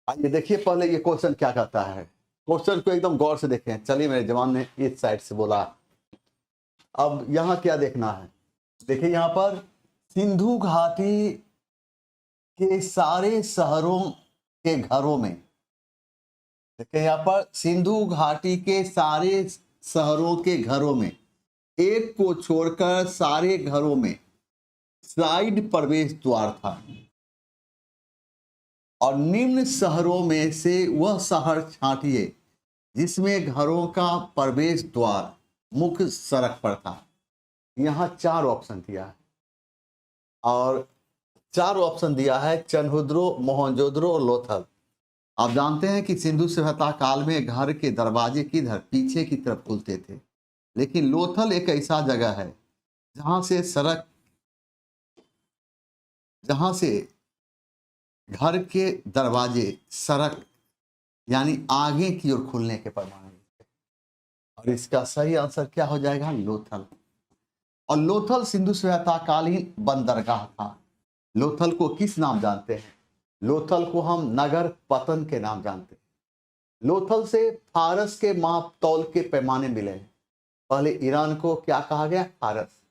आइए देखिए पहले ये क्वेश्चन क्या कहता है। क्वेश्चन को एकदम गौर से देखें। चलिए मेरे जवान ने इस साइड से बोला। अब यहाँ क्या देखना है, देखिए यहाँ पर सिंधु घाटी के सारे शहरों के घरों में, देखिए यहाँ पर सिंधु घाटी के सारे शहरों के घरों में एक को छोड़कर सारे घरों में साइड प्रवेश द्वार था और निम्न शहरों में से वह शहर छांटिए जिसमें घरों का प्रवेश द्वार मुख्य सड़क पर था। यहाँ 4 ऑप्शन दिया है और 4 ऑप्शन दिया है चनहुद्रो, मोहनजोदड़ो और लोथल। आप जानते हैं कि सिंधु सभ्यता काल में घर के दरवाजे किधर पीछे की तरफ खुलते थे, लेकिन लोथल एक ऐसा जगह है जहां से घर के दरवाजे सड़क यानी आगे की ओर खुलने के प्रमाण हैं। और इसका सही आंसर क्या हो जाएगा? लोथल। और लोथल सिंधु सभ्यता कालीन बंदरगाह था। लोथल को किस नाम जानते हैं? लोथल को हम नगर पतन के नाम जानते हैं। लोथल से फारस के माप तौल के पैमाने मिले हैं। पहले ईरान को क्या कहा गया? फारस।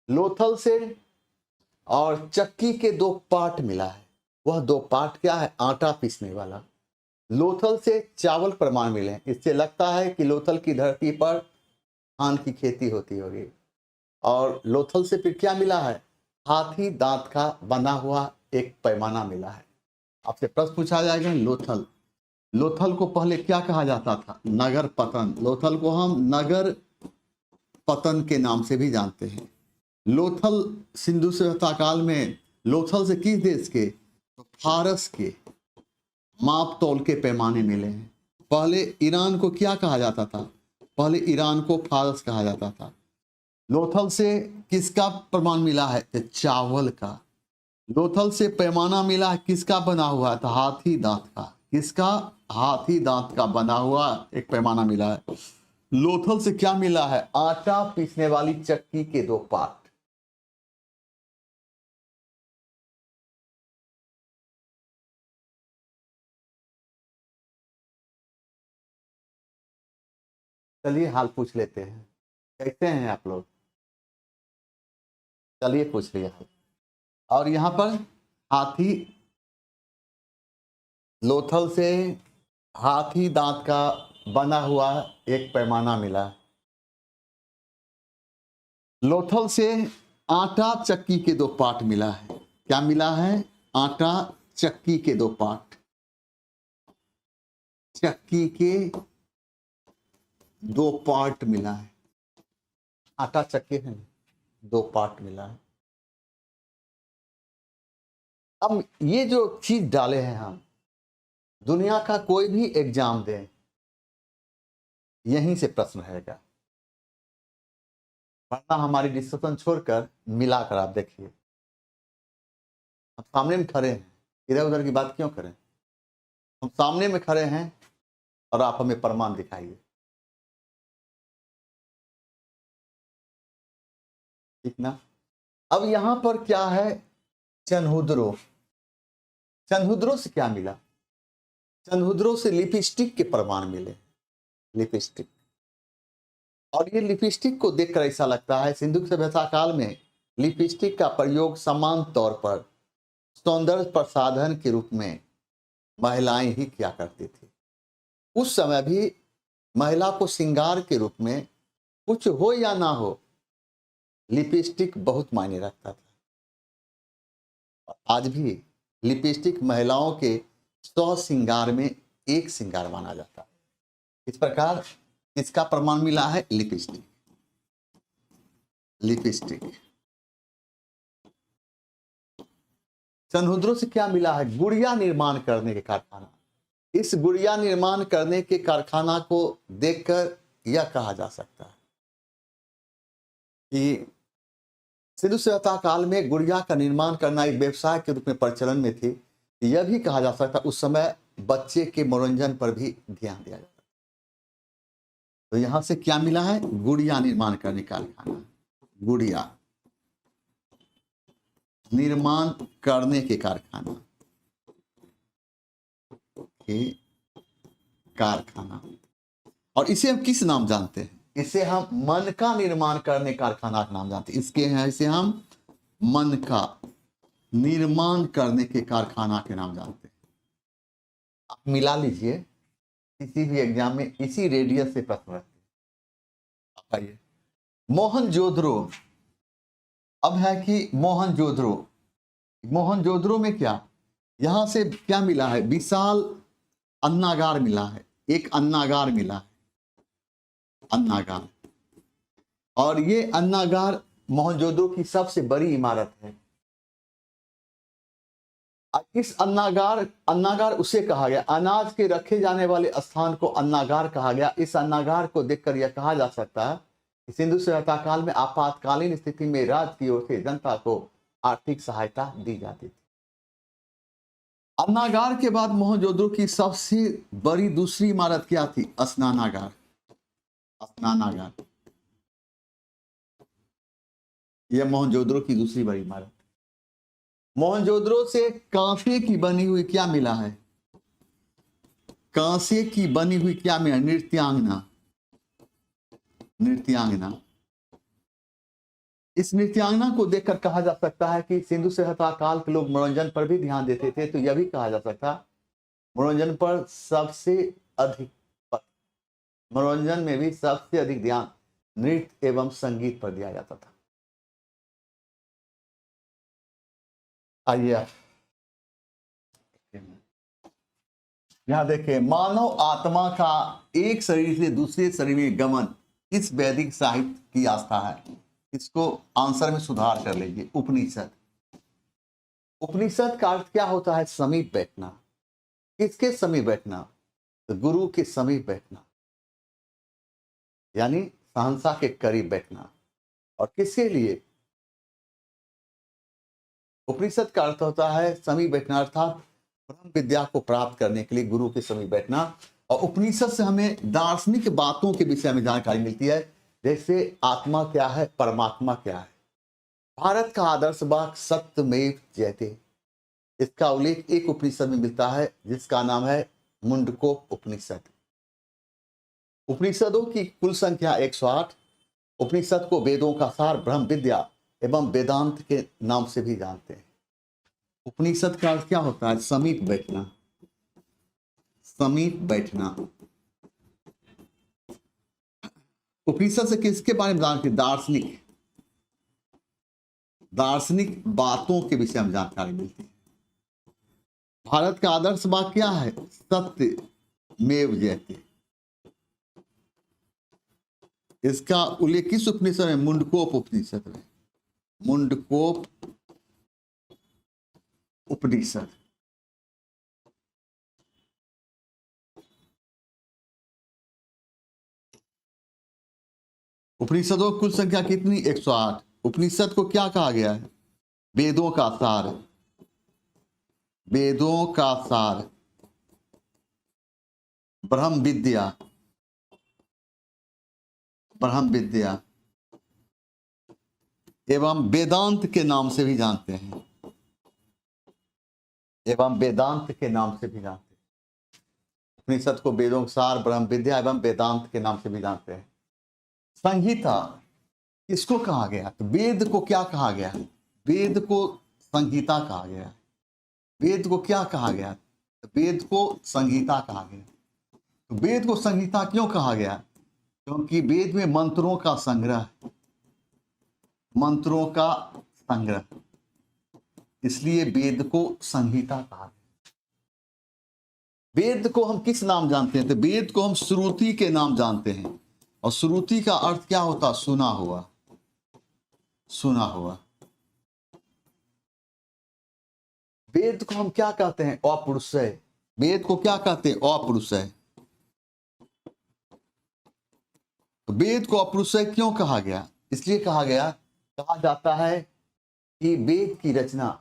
लोथल से और चक्की के 2 पार्ट मिला है। वह 2 पार्ट क्या है? आटा पीसने वाला। लोथल से चावल प्रमाण मिले हैं। इससे लगता है कि लोथल की धरती पर धान की खेती होती होगी। और लोथल से फिर क्या मिला है? हाथी दांत का बना हुआ एक पैमाना मिला है। आपसे प्रश्न पूछा जाएगा लोथल। लोथल को पहले क्या कहा जाता था? नगर पतन। लोथल को हम नगर पतन के नाम से भी जानते हैं। लोथल सिंधु सभ्यता काल में लोथल से किस देश के? तो फारस के माप तौल के पैमाने मिले हैं। पहले ईरान को क्या कहा जाता था? पहले ईरान को फारस कहा जाता था। लोथल से किसका प्रमाण मिला है? तो चावल का। लोथल से पैमाना मिला है, किसका बना हुआ है? तो हाथी दांत का। किसका? हाथी दांत का बना हुआ एक पैमाना मिला है। लोथल से क्या मिला है? आटा पीसने वाली चक्की के 2 पार्ट। चलिए हाल पूछ लेते हैं। कैसे हैं आप लोग? चलिए पूछ लिया हाल। और यहां पर हाथी, लोथल से हाथी दांत का बना हुआ एक पैमाना मिला। लोथल से आटा चक्की के 2 पार्ट मिला है। क्या मिला है? आटा चक्की के 2 पार्ट। चक्की के 2 पार्ट मिला है। आटा चक्की है, 2 पार्ट मिला है। अब ये जो चीज डाले हैं हम, दुनिया का कोई भी एग्जाम दें, यहीं से प्रश्न रहेगा। वरना हमारी डिस्कशन छोड़कर मिलाकर आप देखिए। हम सामने में खड़े हैं, इधर उधर की बात क्यों करें? हम सामने में खड़े हैं और आप हमें प्रमाण दिखाइए। ठीक ना? अब यहां पर क्या है? चनहुद्रो। चनहुद्रो से क्या मिला? चनहुद्रो से लिपस्टिक के प्रमाण मिले। लिपस्टिक। और ये लिपस्टिक को देखकर ऐसा लगता है सिंधु सभ्यता काल में लिपस्टिक का प्रयोग समान तौर पर सौंदर्य प्रसाधन के रूप में महिलाएं ही किया करती थी। उस समय भी महिला को श्रृंगार के रूप में, कुछ हो या ना हो, लिपस्टिक बहुत मायने रखता था। आज भी लिपस्टिक महिलाओं के 100 श्रृंगार में एक श्रृंगार माना जाता है। इस प्रकार इसका प्रमाण मिला है लिपस्टिक। लिपस्टिक। चनहुद्रो से क्या मिला है? गुड़िया निर्माण करने के कारखाना। इस गुड़िया निर्माण करने के कारखाना को देखकर यह कहा जा सकता है कि सिंधु सभ्यता काल में गुड़िया का निर्माण करना एक व्यवसाय के रूप में प्रचलन में थी। यह भी कहा जा सकता उस समय बच्चे के मनोरंजन पर भी ध्यान दिया जाता। तो यहां से क्या मिला है? गुड़िया निर्माण करने का कारखाना। गुड़िया निर्माण करने के कारखाना। के कारखाना। और इसे हम किस नाम जानते हैं? इसे हम मन का निर्माण करने कारखाना का नाम जानते हैं। इसके हैं इसे हम मन का निर्माण करने के कारखाना के नाम जानते हैं। आप मिला लीजिए, किसी भी एग्जाम में इसी रेडियस से प्रश्न रहते हैं। आइए, मोहनजोदड़ो। अब है कि मोहनजोदड़ो, मोहनजोदड़ो में क्या, यहां से क्या मिला है? विशाल अन्नागार मिला है, एक अन्नागार मिला है, अन्नागार। और ये अन्नागार मोहनजोदड़ो की सबसे बड़ी इमारत है। इस अन्नागार उसे कहा गया, अनाज के रखे जाने वाले स्थान को अन्नागार कहा गया। इस अन्नागार को देखकर यह कहा जा सकता है कि सिंधु सभ्यता काल में आपातकालीन स्थिति में राज्य की ओर से जनता को आर्थिक सहायता दी जाती थी। अन्नागार के बाद मोहनजोदड़ो की सबसे बड़ी दूसरी इमारत क्या थी? स्नानागार। स्नानागार, यह मोहनजोदड़ो की दूसरी बड़ी इमारत। मोहनजोदड़ो से कांसे की बनी हुई क्या मिला है? कांसे की बनी हुई क्या मिला? नृत्यांगना। नृत्यांगना, इस नृत्यांगना को देखकर कहा जा सकता है कि सिंधु सभ्यता काल के लोग मनोरंजन पर भी ध्यान देते थे। तो यह भी कहा जा सकता मनोरंजन पर सबसे अधिक, मनोरंजन में भी सबसे अधिक ध्यान नृत्य एवं संगीत पर दिया जाता था। आइए यहां देखें, मानव आत्मा का एक शरीर से दूसरे शरीर में गमन किस वैदिक साहित्य की आस्था है? इसको आंसर में सुधार कर लीजिए। उपनिषद। उपनिषद का अर्थ क्या होता है? समीप बैठना। किसके समीप बैठना? तो गुरु के समीप बैठना, यानी सहंसा के करीब बैठना। और किसके लिए? उपनिषद का अर्थ होता है समीप बैठना, अर्थात ब्रह्म विद्या को प्राप्त करने के लिए गुरु के समीप बैठना। और उपनिषद से हमें दार्शनिक बातों के विषय में जानकारी मिलती है, जैसे आत्मा क्या है, परमात्मा क्या है। भारत का आदर्श वाक्य सत्यमेव जयते, इसका उल्लेख एक उपनिषद में मिलता है जिसका नाम है मुंडकोप उपनिषद। उपनिषदों की कुल संख्या 108। उपनिषद को वेदों का सार, ब्रह्म विद्या एवं वेदांत के नाम से भी जानते हैं। उपनिषद का अर्थ क्या होता है? समीप बैठना। समीप बैठना। उपनिषद से किसके बारे में जानते हैं? दार्शनिक, दार्शनिक बातों के विषय में जानकारी मिलती है। भारत का आदर्श वाक्य क्या है? सत्य मेव जयते। इसका उल्लेख किस उपनिषद में? मुंडकोप उपनिषद में। मुंडकोप उपनिषद। उपनिषदों की कुल संख्या कितनी? 108। उपनिषद को क्या कहा गया है? वेदों का सार। वेदों का सार, ब्रह्म विद्या, ब्रह्म विद्या एवं वेदांत के नाम से भी जानते हैं। एवं वेदांत के नाम से भी जानते हैं। उपनिषद को वेदों का सार, ब्रह्म विद्या एवं वेदांत के नाम से भी जानते हैं। संहिता इसको कहा गया? तो वेद को क्या कहा गया? वेद को संहिता कहा गया। वेद को क्या कहा गया? तो वेद को संहिता कहा गया। तो वेद को संहिता क्यों कहा गया? क्योंकि वेद में मंत्रों का संग्रह, मंत्रों का संग्रह, इसलिए वेद को संहिता कहा गया। वेद को हम किस नाम जानते हैं? तो वेद को हम श्रुति के नाम जानते हैं। और श्रुति का अर्थ क्या होता? सुना हुआ, सुना हुआ। वेद को हम क्या कहते हैं? अपरुषय। वेद को क्या कहते हैं? अपरुषय। वेद को अपरुषय क्यों कहा गया? इसलिए कहा गया, कहा जाता है कि वेद की रचना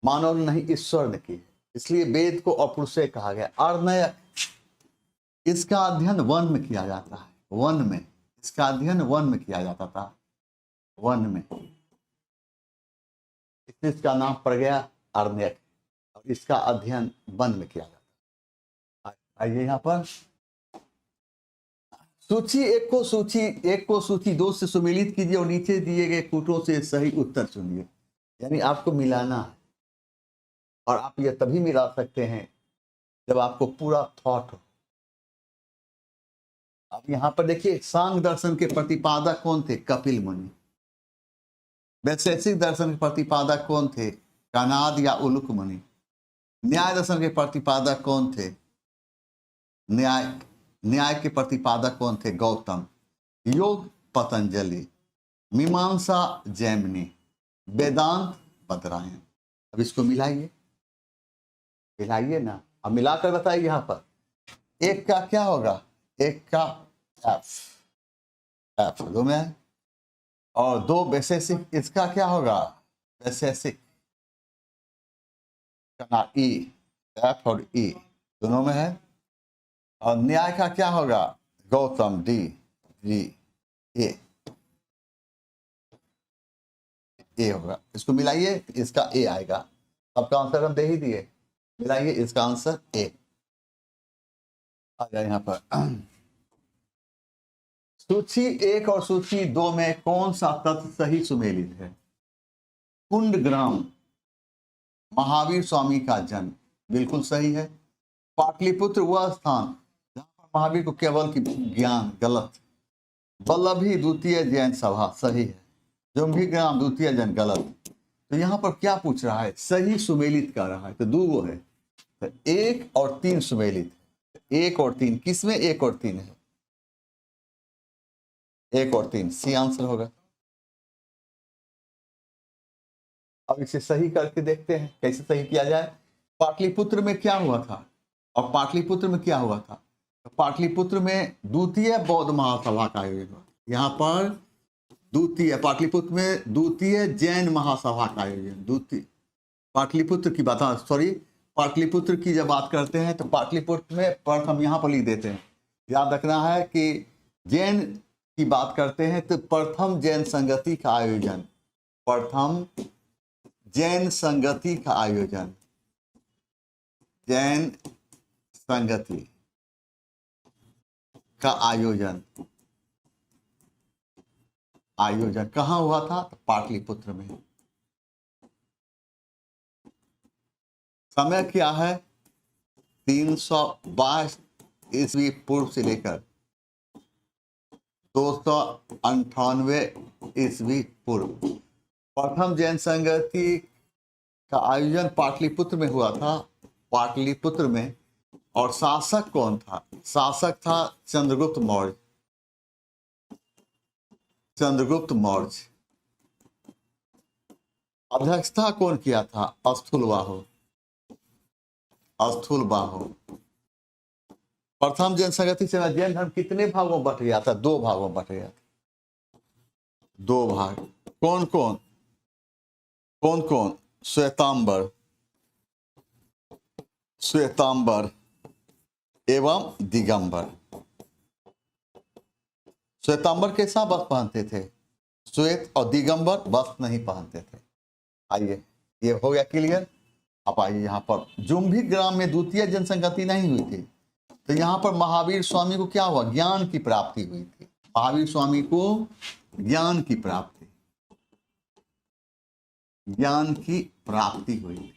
मानव ने नहीं ईश्वर ने की, इसलिए वेद को अपरुषय कहा गया। अर्णय, इसका अध्ययन वन में किया जाता है। वन में, इसका अध्ययन वन में किया जाता था, वन में, इसलिए इसका नाम पड़ गया अरण्यक। और और इसका अध्ययन वन में किया जाता है। आइए यहाँ पर सूची को सूची दो से सुमेलित कीजिए और नीचे दिए गए कूटों से सही उत्तर चुनिए। यानी आपको मिलाना है, और आप ये तभी मिला सकते हैं जब आपको पूरा थॉट हो। अब यहाँ पर देखिए, सांख्य दर्शन के प्रतिपादक कौन थे? कपिल मुनि। वैशेषिक दर्शन के प्रतिपादक कौन थे? कनाद या उलुक मुनि। न्याय दर्शन के प्रतिपादक कौन थे? न्याय के प्रतिपादक कौन थे? गौतम। योग पतंजलि। मीमांसा जैमिनी। वेदांत बदरायन। अब इसको मिलाइए, मिलाइए ना, अब मिलाकर बताइए। यहाँ पर एक का क्या होगा? एक का एफ दो में है, और दो वैशेषिक, इसका क्या होगा? वैशेषिक का ई, एफ और ई दोनों में है। और न्याय का क्या होगा? गौतम, डी डी ए होगा। इसको मिलाइए, इसका ए आएगा। आपका आंसर हम दे ही दिए, मिलाइए, इसका आंसर ए आ जाए। यहाँ पर सूची 1 और सूची 2 में कौन सा तत्व सही सुमेलित है? कुंडग्राम, महावीर स्वामी का जन्म, बिल्कुल सही है। पाटलिपुत्र वह स्थान जहां पर महावीर को केवल की ज्ञान, गलत। वल्लभी द्वितीय जैन सभा, सही है। जुम्भिग्राम द्वितीय जैन, गलत। तो यहाँ पर क्या पूछ रहा है? सही सुमेलित कर रहा है, तो दो वो है, तो 1 और 3 सुमेलित। 1 और 3 किसमें? 1 और 3 है, 1 और 3 सी आंसर होगा। अब इसे सही करके देखते हैं कैसे सही किया जाए। पाटलिपुत्र में क्या हुआ था और पाटलिपुत्र में क्या हुआ था? तो पाटलिपुत्र में द्वितीय बौद्ध महासभा का आयोजन हुआ। यहाँ पर द्वितीय, पाटलिपुत्र में द्वितीय जैन महासभा का आयोजन। द्वितीय पाटलिपुत्र की बात, सॉरी, पाटलिपुत्र की जब बात करते हैं तो पाटलिपुत्र में प्रथम यहाँ पर लिख देते हैं। याद रखना है कि जैन की बात करते हैं तो प्रथम जैन संगति का आयोजन, प्रथम जैन संगति का आयोजन, जैन संगति का आयोजन कहाँ हुआ था? तो पाटलिपुत्र में। समय क्या है? 322 ईस्वी पूर्व से लेकर 298 ईस्वी पूर्व। प्रथम जैन संगति का आयोजन पाटलिपुत्र में हुआ था, पाटलिपुत्र में। और शासक कौन था? शासक था चंद्रगुप्त मौर्य, चंद्रगुप्त मौर्य। अध्यक्षता कौन किया था? स्थूलबाहु, स्थूलबाहु। प्रथम जैन संगति से जैन धर्म कितने भागों में बट गया था? 2 भागों में बट गया था, 2 भाग। कौन कौन? कौन कौन? श्वेतांबर, श्वेतांबर एवं दिगंबर। श्वेतांबर कैसा वस्त्र पहनते थे? श्वेत। और दिगंबर वस्त्र नहीं पहनते थे। आइए, ये हो गया क्लियर। अब आइए यहाँ पर, जुम्भिग्राम में द्वितीय जनसंगति नहीं हुई थी, तो यहाँ पर महावीर स्वामी को क्या हुआ? ज्ञान की प्राप्ति हुई थी। महावीर स्वामी को ज्ञान की प्राप्ति, ज्ञान की प्राप्ति हुई।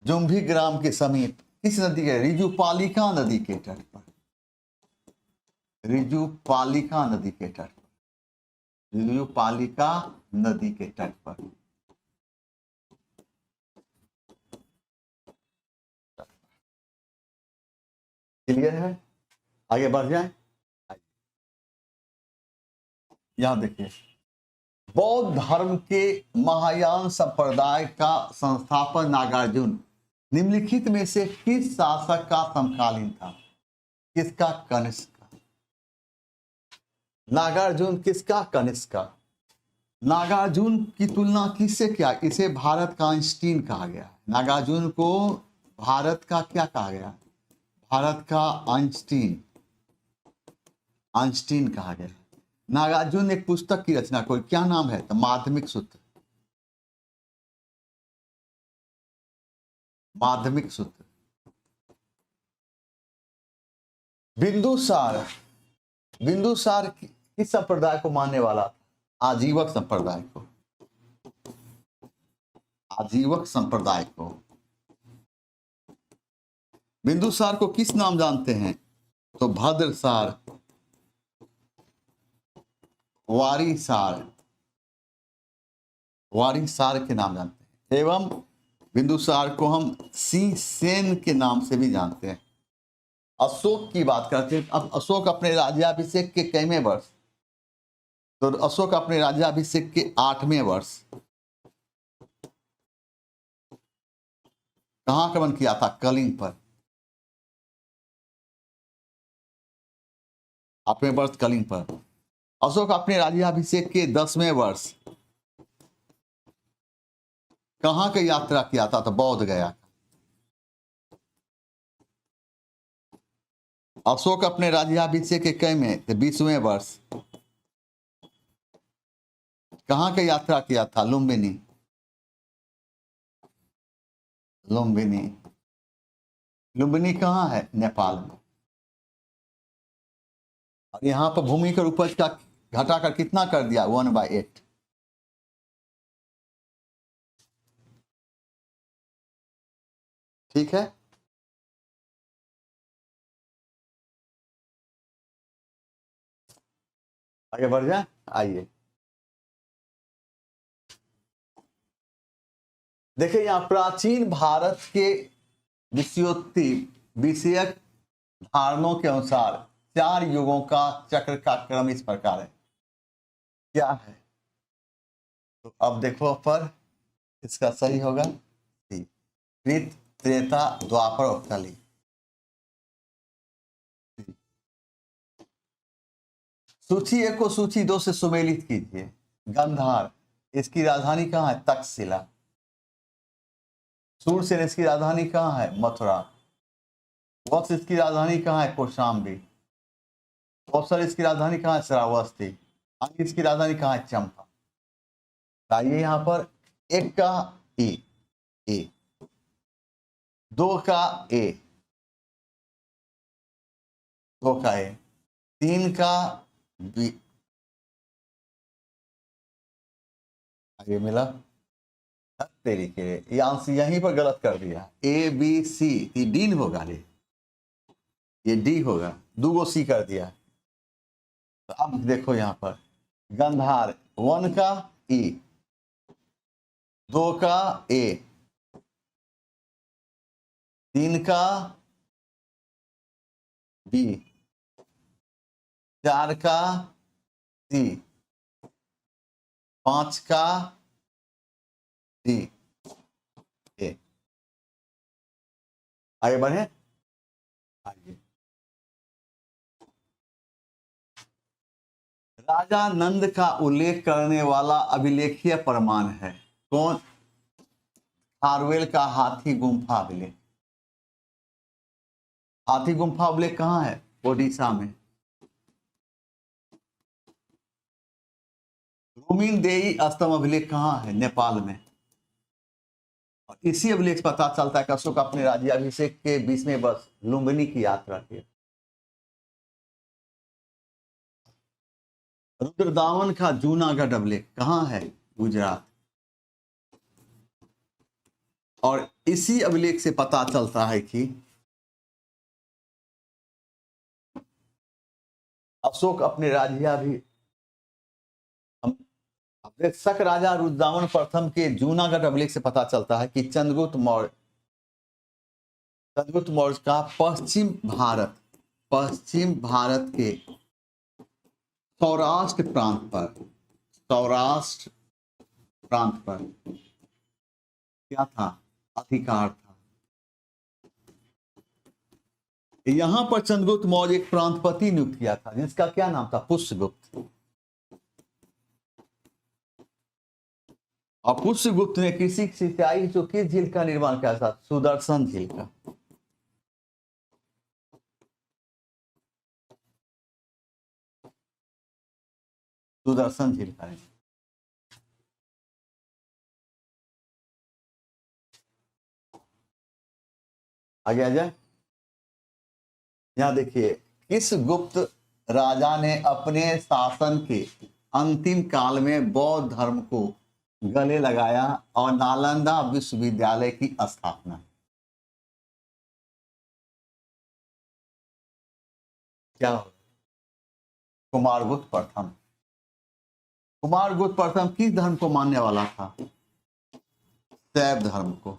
जुम्भिग्राम के समीप किस नदी के? रिजुपालिका नदी के तट पर, रिजुपालिका नदी के तट पर, रिजुपालिका नदी के तट पर। क्लियर है? आगे बढ़ जाए। यहां देखिए, बौद्ध धर्म के महायान संप्रदाय का संस्थापक नागार्जुन निम्नलिखित में से किस शासक का समकालीन था? किसका? कनिष्क का। नागार्जुन किसका? कनिष्क का। नागार्जुन की तुलना किससे किया? इसे भारत का आइंस्टीन कहा गया। नागार्जुन को भारत का क्या कहा गया? भारत का आइंस्टीन, आइंस्टीन कहा गया। नागार्जुन ने एक पुस्तक की रचना, कोई क्या नाम है? तो माध्यमिक सूत्र। माध्यमिक सूत्र। बिंदुसार, बिंदुसार किस संप्रदाय को मानने वाला था? आजीवक संप्रदाय को, आजीवक संप्रदाय को। बिंदुसार को किस नाम जानते हैं? तो भद्रसार, वारीसार, वारीसार के नाम जानते हैं। एवं बिंदुसार को हम सिंह सेन के नाम से भी जानते हैं। अशोक की बात करते हैं। अब अशोक अपने राज्याभिषेक के कैवें वर्ष? तो अशोक अपने राज्याभिषेक के 8वें वर्ष कहां आक्रमण किया था? कलिंग पर। 8वें वर्ष कलिंग पर। अशोक अपने राज्याभिषेक के 10वें वर्ष कहां की यात्रा किया था? तो बौद्ध गया। अशोक अपने राज्याभिषेक के कैवें? 20वें वर्ष कहां की यात्रा किया था? लुम्बिनी, लुम्बिनी। लुम्बिनी कहां है? नेपाल में। और यहां पर भूमि कर उपज का घटाकर कितना कर दिया? 1/8। ठीक है। आगे बढ़ जाए, आइए देखिए यहां प्राचीन भारत के विषयोत्ति विषयक धारणों के अनुसार 4 युगों का चक्र का क्रम इस प्रकार है। क्या है? तो अब देखो पर इसका सही होगा कृत, त्रेता, द्वापर और कली। सूची 1 को सूची 2 से सुमेलित कीजिए। गंधार, इसकी राजधानी कहां है? तक्षशिला। सूरसेन, इसकी राजधानी कहां है? मथुरा। वत्स, इसकी राजधानी कहां है? कौशाम्बी। कौशल, इसकी राजधानी कहां है? श्रावस्ती। अंग, इसकी राजधानी कहां है? चंपा। आइए यहां पर 1 का ए, 2 का ए, 2 का ए, 3 का बी। आगे मिला तेरी के ये आंसर यहीं पर गलत कर दिया। ए बी सी, डी होगा रे, ये डी होगा। 2 को सी कर दिया। तो अब देखो यहां पर गंधार 1 का ई, 2 का ए, 3 का बी, 4 का सी, 5 का डी, ए। आगे बढ़े, आगे राजा नंद का उल्लेख करने वाला अभिलेखीय प्रमाण है कौन? खारवेल का हाथी गुम्फा अभिलेख। हाथी गुम्फा अभिलेख कहां है? ओडिशा में। रुमिनदेई स्तंभ अभिलेख कहां है? नेपाल में। और इसी अभिलेख से पता चलता है कि अशोक अपने राज्याभिषेक के 20वें वर्ष लुम्बिनी की यात्रा की। रुद्रदामन का जूनागढ़ अभिलेख कहां है? गुजरात। और इसी अभिलेख से पता चलता है कि अशोक अपने शक राजा रुद्रदामन प्रथम के जूनागढ़ अभिलेख से पता चलता है कि चंद्रगुप्त मौर्य का पश्चिम भारत के सौराष्ट्र प्रांत पर क्या था? अधिकार था। यहां पर चंद्रगुप्त मौर्य एक प्रांतपति नियुक्त किया था जिसका क्या नाम था? पुष्यगुप्त। और पुष्यगुप्त ने किसी सिंचाई जो किस झील का निर्माण किया था? सुदर्शन झील का। सुदर्शन झील का। आगे आ जाए। यहां देखिए, किस गुप्त राजा ने अपने शासन के अंतिम काल में बौद्ध धर्म को गले लगाया और नालंदा विश्वविद्यालय की स्थापना? क्या हो? कुमारगुप्त प्रथम। कुमारगुप्त प्रथम किस धर्म को मानने वाला था? शैव धर्म को।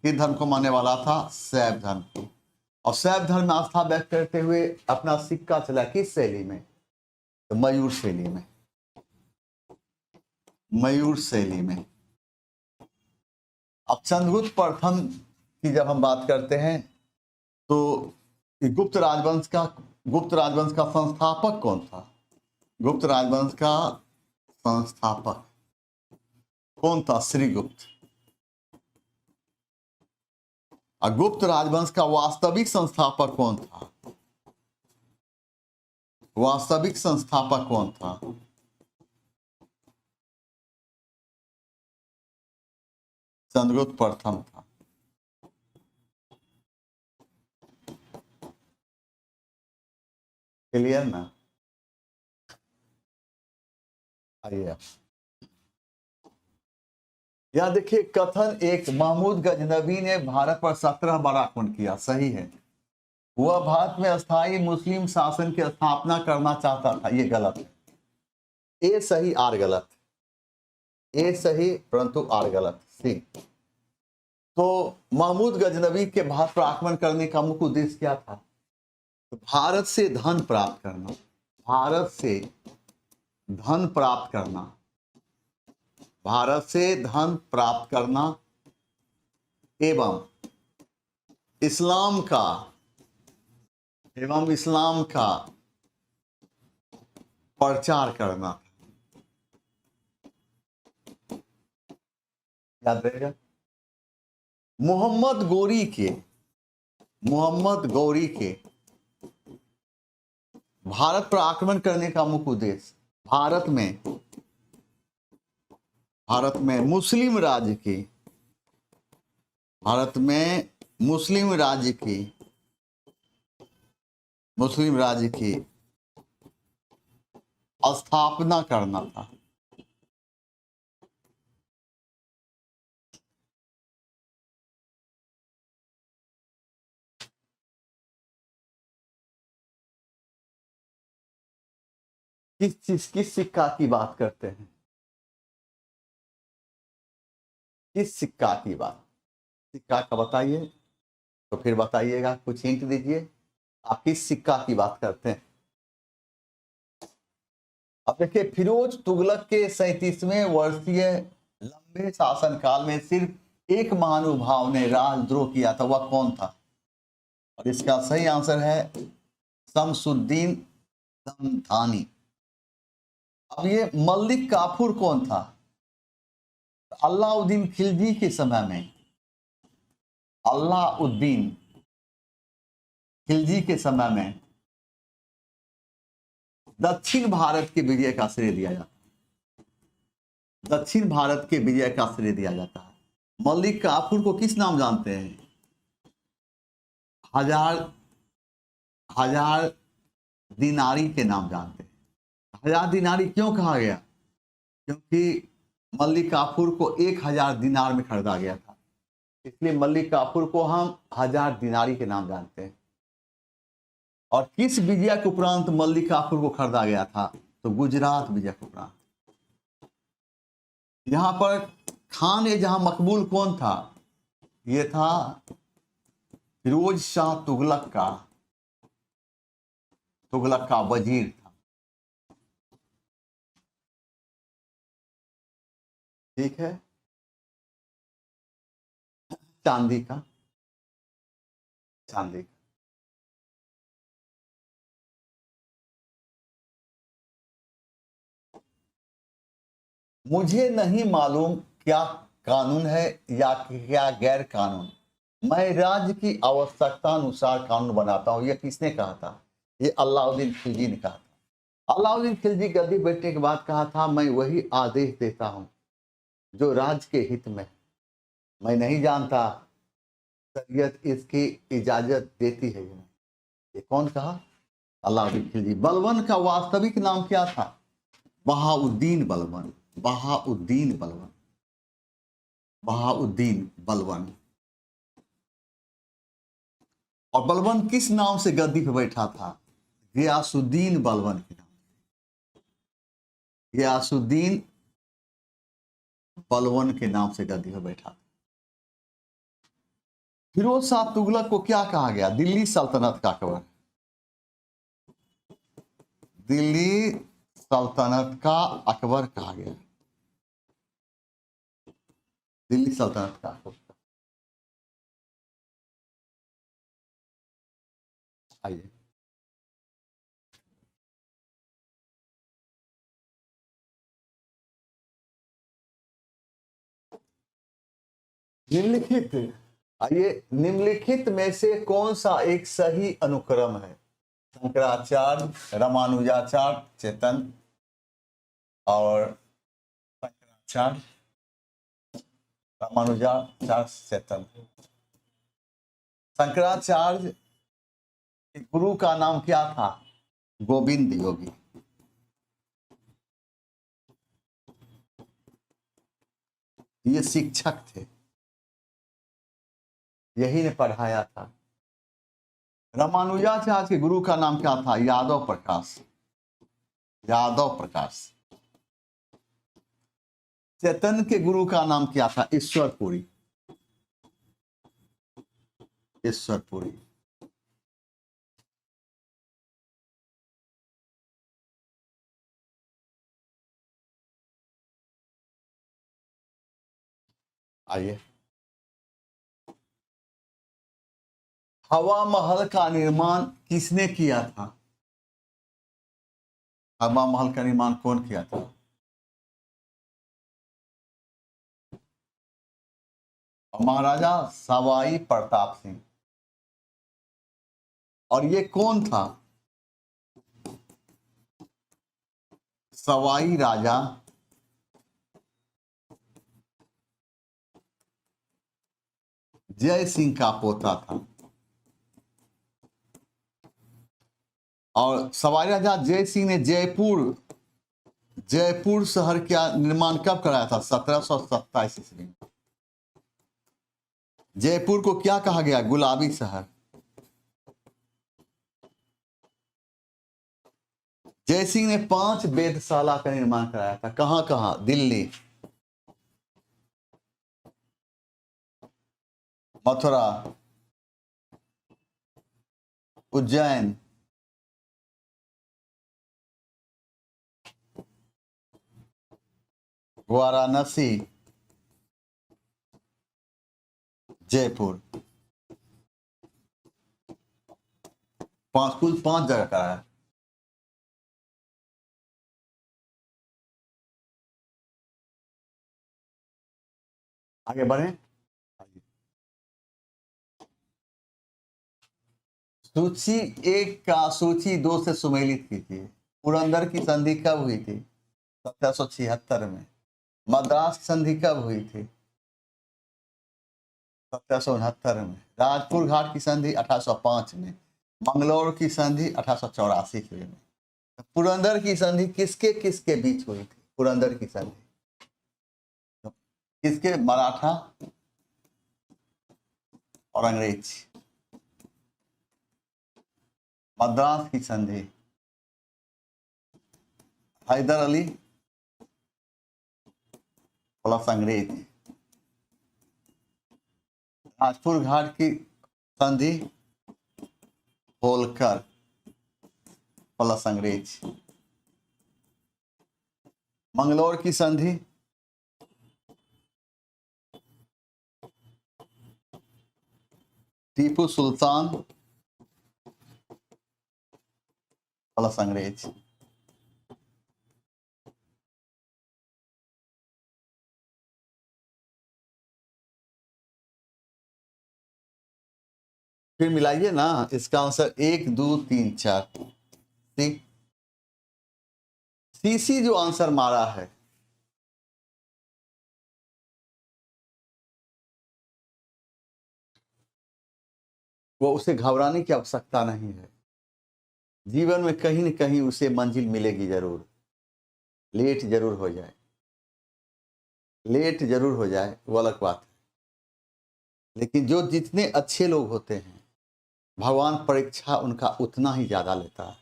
किस धर्म को मानने वाला था? शैव धर्म को। और शैव धर्म में आस्था व्यक्त करते हुए अपना सिक्का चला किस शैली में? तो मयूर शैली में। मयूर शैली में। अब चंद्रगुप्त प्रथम की जब हम बात करते हैं तो गुप्त राजवंश का संस्थापक कौन था? गुप्त राजवंश का संस्थापक कौन था? श्रीगुप्त। और गुप्त राजवंश का वास्तविक संस्थापक कौन था? वास्तविक संस्थापक कौन था? चंद्रगुप्त प्रथम था। क्लियर ना? आइए, यहां देखिए, कथन एक, महमूद गजनबी ने भारत पर 17 बार आक्रमण किया, सही है। वह भारत में अस्थायी मुस्लिम शासन की स्थापना करना चाहता था, ये गलत है। ए सही, आर गलत। ए सही परंतु आर गलत। सी। तो महमूद गजनबी के भारत पर आक्रमण करने का मुख्य उद्देश्य क्या था? भारत से धन प्राप्त करना। भारत से धन प्राप्त करना। भारत से धन प्राप्त करना एवं इस्लाम का प्रचार करना। याद रहेगा। मोहम्मद गौरी के भारत पर आक्रमण करने का मुख्य उद्देश्य भारत में मुस्लिम राज्य की स्थापना करना था। किस सिक्का की बात करते हैं? किस सिक्का की बात? सिक्का का बताइए, तो फिर बताइएगा, कुछ हिंट दीजिए। आप किस सिक्का की बात करते हैं? अब देखिए, फिरोज तुगलक के 37वें वर्षीय लंबे शासनकाल में सिर्फ एक महानुभाव ने राजद्रोह किया था, वह कौन था? और इसका सही आंसर है शमसुद्दीन समधानी। अब ये मलिक काफूर कौन था? अलाउद्दीन खिलजी के समय में, अलाउद्दीन खिलजी के समय में दक्षिण भारत के विजय का श्रेय दिया जाता है। दक्षिण भारत के विजय का श्रेय दिया जाता है। मलिक काफूर को किस नाम जानते हैं? हजार दिनारी के नाम जानते हैं। हजार दिनारी क्यों कहा गया? क्योंकि मलिक काफूर को 1000 दिनार में खरीदा गया था, इसलिए मलिक काफूर को हम 1000 दिनारी के नाम जानते हैं। और किस विजय के उपरांत मलिक काफूर को खरीदा गया था? तो गुजरात विजय के उपरांत। यहां पर खान ए जहां मकबूल कौन था? यह था फिरोज शाह तुगलक का वजीर था। ठीक है। चांदी का। मुझे नहीं मालूम क्या कानून है या क्या गैर कानून, मैं राज्य की आवश्यकता अनुसार कानून बनाता हूं, यह किसने कहा था? ये अलाउद्दीन खिलजी ने कहा था। अलाउद्दीन खिलजी गद्दी बैठने के बाद कहा था, मैं वही आदेश देता हूं जो राज्य के हित में। मैं नहीं जानता शरीयत इसकी इजाजत देती है या नहीं। ये कौन कहा? अलाउद्दीन खिलजी। बलबन का वास्तविक नाम क्या था? बहाउद्दीन बलबन। बहाउद्दीन बलबन। बहाउद्दीन बलबन। और बलबन किस नाम से गद्दी पे बैठा था? गियासुद्दीन बलबन के नाम। गियासुद्दीन बलबन के नाम से गद्दी पे बैठा था। फिरोज शाह तुगलक को क्या कहा गया? दिल्ली सल्तनत का अकबर। दिल्ली सल्तनत का अकबर कहा गया। दिल्ली सल्तनत का अकबर। आइए, निम्नलिखित, आइए, निम्नलिखित में से कौन सा एक सही अनुक्रम है? शंकराचार्य, रामानुजाचार्य, चेतन और शंकराचार्य, रामानुजाचार्य, चेतन। शंकराचार्य के गुरु का नाम क्या था? गोविंद योगी। ये शिक्षक थे, यही ने पढ़ाया था। रामानुजाचार्य के गुरु का नाम क्या था? यादव प्रकाश। यादव प्रकाश। चेतन के गुरु का नाम क्या था? ईश्वरपुरी। ईश्वरपुरी। आइए, हवा महल का निर्माण किसने किया था? हवा महल का निर्माण कौन किया था? महाराजा सवाई प्रताप सिंह। और ये कौन था? सवाई राजा जय सिंह का पोता था। और सवाई राजा जय सिंह ने जयपुर शहर का निर्माण कब कराया था? 1727 ईस्वी में। जयपुर को क्या कहा गया? गुलाबी शहर। जय सिंह ने 5 वेधशाला का निर्माण कराया था। कहां कहां? दिल्ली, मथुरा, उज्जैन, वाराणसी, जयपुर। कुल 5 जगह कराया। आगे बढ़े। सूची 1 का सूची 2 से सुमेलित कीजिए। पुरंदर की संधि कब हुई थी? 1776 में। मद्रास संधि कब हुई थी? 1769 में। राजपुर घाट की संधि 1805 में। मंगलौर की संधि 1884 में। पुरंदर की संधि किसके किसके बीच हुई थी? पुरंदर की संधि किसके? मराठा और अंग्रेज। मद्रास की संधि हैदर अली प्लस अंग्रेज। राजपुर घाट की संधि होलकर प्लस अंग्रेज। मंगलौर की संधि टीपू सुल्तान प्लस अंग्रेज। फिर मिलाइए ना, इसका आंसर 1 2 3 4 सी जो आंसर मारा है। वो उसे घबराने की आवश्यकता नहीं है। जीवन में कहीं न कहीं उसे मंजिल मिलेगी ज़रूर, लेट ज़रूर हो जाए, लेट ज़रूर हो जाए, वो अलग बात है। लेकिन जो जितने अच्छे लोग होते हैं, भगवान परीक्षा उनका उतना ही ज़्यादा लेता है।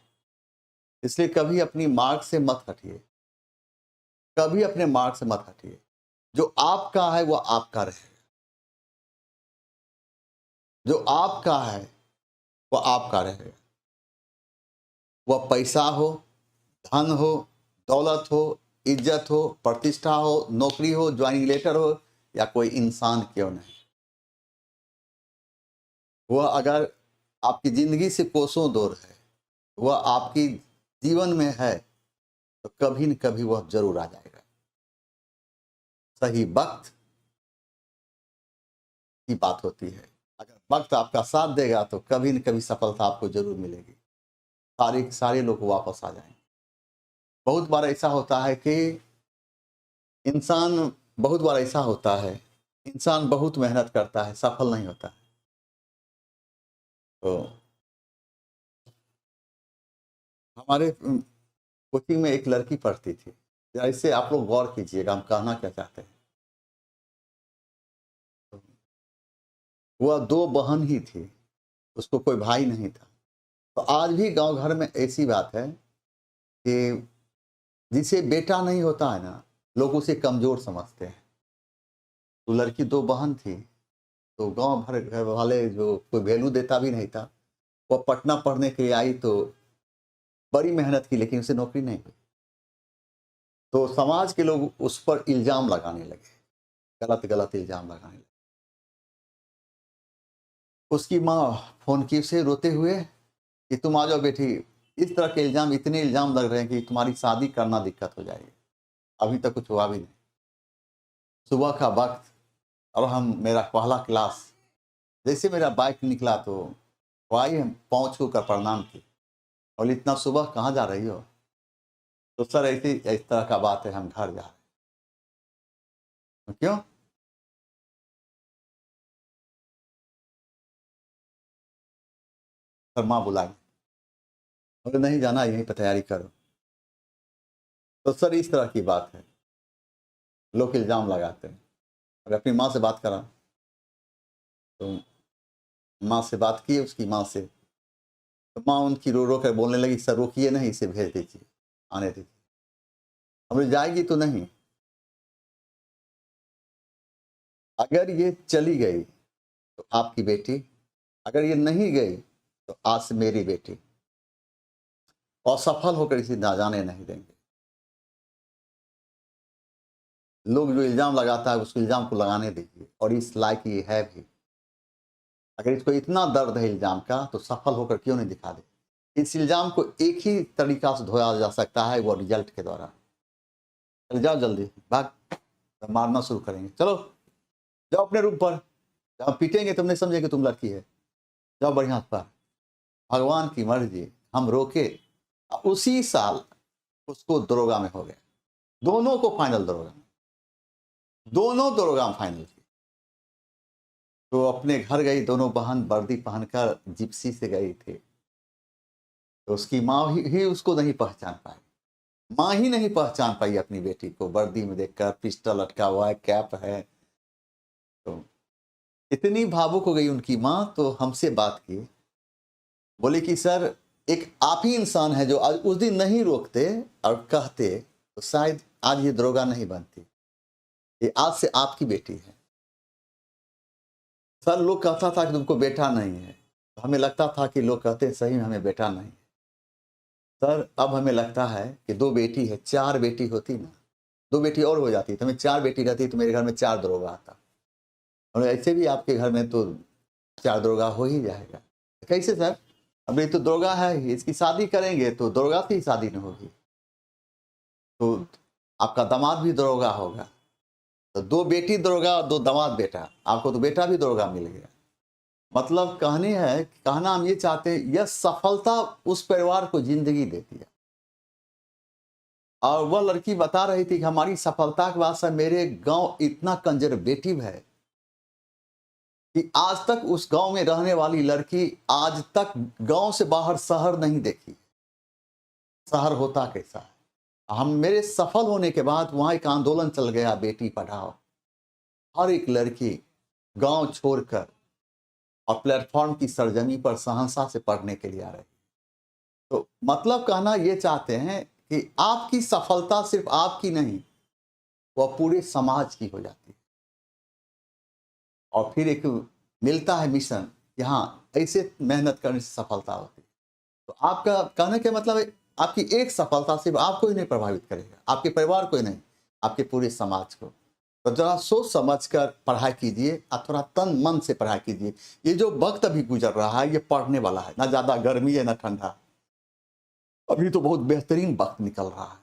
इसलिए कभी अपनी मार्ग से मत हटिए, कभी अपने मार्ग से मत हटिए। जो आपका है वो आपका रहेगा, जो आपका है वो आपका रहेगा। वह पैसा हो, धन हो, दौलत हो, इज्जत हो, प्रतिष्ठा हो, नौकरी हो, ज्वाइनिंग लेटर हो या कोई इंसान क्यों नहीं। वह अगर आपकी ज़िंदगी से कोसों दूर है, वह आपकी जीवन में है, तो कभी न कभी वह ज़रूर आ जाएगा। सही वक़्त की बात होती है। अगर वक़्त आपका साथ देगा तो कभी न कभी सफलता आपको ज़रूर मिलेगी। सारे के सारे लोग वापस आ जाएँगे। बहुत बार ऐसा होता है कि इंसान बहुत बार ऐसा होता है, इंसान बहुत मेहनत करता है, सफल नहीं होता है। तो हमारे कोचिंग में एक लड़की पढ़ती थी। ज़रा इसे आप लोग गौर कीजिएगा हम कहना क्या चाहते हैं। वह 2 बहन ही थी, उसको कोई भाई नहीं था। तो आज भी गाँव घर में ऐसी बात है कि जिसे बेटा नहीं होता है ना, लोग उसे कमज़ोर समझते हैं। तो लड़की 2 बहन थी, तो गाँव भर घर वाले जो कोई वैल्यू देता भी नहीं था। वो पटना पढ़ने के लिए आई तो बड़ी मेहनत की लेकिन उसे नौकरी नहीं मिली। तो समाज के लोग उस पर इल्ज़ाम लगाने लगे, गलत-गलत इल्ज़ाम लगाने लगे। उसकी माँ फ़ोन की उसे रोते हुए कि तुम आ जाओ बेटी, इस तरह के इल्ज़ाम इतने इल्ज़ाम लग रहे हैं कि तुम्हारी शादी करना दिक्कत हो जाएगी। अभी तक कुछ हुआ भी नहीं। सुबह का वक़्त और हम मेरा पहला क्लास, जैसे मेरा बाइक निकला तो वो आई हम पाँव छूकर प्रणाम की। बोली इतना सुबह कहाँ जा रही हो? तो सर ऐसी इस तरह का बात है हम घर जा रहे हैं। क्यों? सर माँ बुलाई। बोले नहीं जाना यहीं पे तैयारी करो। तो सर इस तरह की बात है, लोग इल्ज़ाम लगाते हैं। अगर अपनी माँ से बात करा, तो माँ से बात की उसकी माँ से, तो माँ उनकी रो-रो कर बोलने लगी सर रोकिए नहीं इसे भेज दीजिए, आने दीजिए। हम बोले जाएगी तो नहीं, अगर ये चली गई तो आपकी बेटी, अगर ये नहीं गई तो आज से मेरी बेटी, असफल होकर इसे ना जाने नहीं देंगे। लोग जो इल्ज़ाम लगाता है उस इल्ज़ाम को लगाने दीजिए और इस लायक ये है भी। अगर इसको इतना दर्द है इल्ज़ाम का तो सफल होकर क्यों नहीं दिखा दे। इस इल्ज़ाम को एक ही तरीका से धोया जा सकता है वो रिज़ल्ट के द्वारा। चल जाओ जल्दी, भाग, तो मारना शुरू करेंगे। चलो, जाओ अपने रूम पर, जहाँ पीटेंगे तुम नहीं समझे कि तुम लड़की है। जाओ बढ़िया पर, भगवान की मर्ज़ी, हम रोके। उसी साल उसको दरोगा में हो गया। दोनों को फाइनल दरोगा में, दोनों दरोगा में फाइनल किए। तो अपने घर गई, दोनों बहन वर्दी पहनकर जिप्सी से गई थी। तो उसकी माँ ही उसको नहीं पहचान पाई। माँ ही नहीं पहचान पाई अपनी बेटी को, वर्दी में देखकर पिस्टल लटका हुआ है, कैप है। तो इतनी भावुक हो गई उनकी माँ, तो हमसे बात की। बोले कि सर एक आप ही इंसान है जो आज उस दिन नहीं रोकते और कहते तो शायद आज ये दरोगा नहीं बनती। ये आज से आपकी बेटी है। सर लोग कहता था कि तुमको बेटा नहीं है। तो हमें लगता था कि लोग कहते हैं सही में हमें बेटा नहीं है। सर अब हमें लगता है कि 2 बेटी है, 4 बेटी होती ना, 2 बेटी और हो जाती तो मैं 4 बेटी रहती तो मेरे घर में 4 दरोगा आता। और ऐसे भी आपके घर में तो 4 दरोगा हो ही जाएगा। कैसे सर? अब ये तो दरोगा है ही, इसकी शादी करेंगे तो दरोगा से ही शादी नहीं होगी। तो आपका दामाद भी दरोगा होगा। तो 2 बेटी दरोगा और 2 दामाद बेटा, आपको तो बेटा भी दरोगा मिल गया। मतलब कहना हम ये चाहते हैं यह सफलता उस परिवार को ज़िंदगी देती है। और वह लड़की बता रही थी कि हमारी सफलता के बाद से मेरे गाँव इतना कंज़र्वेटिव है। कि आज तक उस गांव में रहने वाली लड़की आज तक गांव से बाहर शहर नहीं देखी। शहर होता कैसा है। हम मेरे सफल होने के बाद वहां एक आंदोलन चल गया, बेटी पढ़ाओ। हर एक लड़की गांव छोड़कर और प्लेटफॉर्म की सरजमी पर सहनसा से पढ़ने के लिए आ रही। तो मतलब कहना ये चाहते हैं कि आपकी सफलता सिर्फ आपकी नहीं, वह पूरे समाज की हो जाती है। और फिर एक मिलता है मिशन कि हाँ, ऐसे मेहनत करने से सफलता होती है। तो आपका कहने का मतलब है, आपकी एक सफलता सिर्फ आपको ही नहीं प्रभावित करेगा, आपके परिवार को ही नहीं, आपके पूरे समाज को। तो जरा सोच समझ कर पढ़ाई कीजिए और थोड़ा तन मन से पढ़ाई कीजिए। ये जो वक्त अभी गुजर रहा है ये पढ़ने वाला है, ना ज़्यादा गर्मी है ना ठंडा। अभी तो बहुत बेहतरीन वक्त निकल रहा है।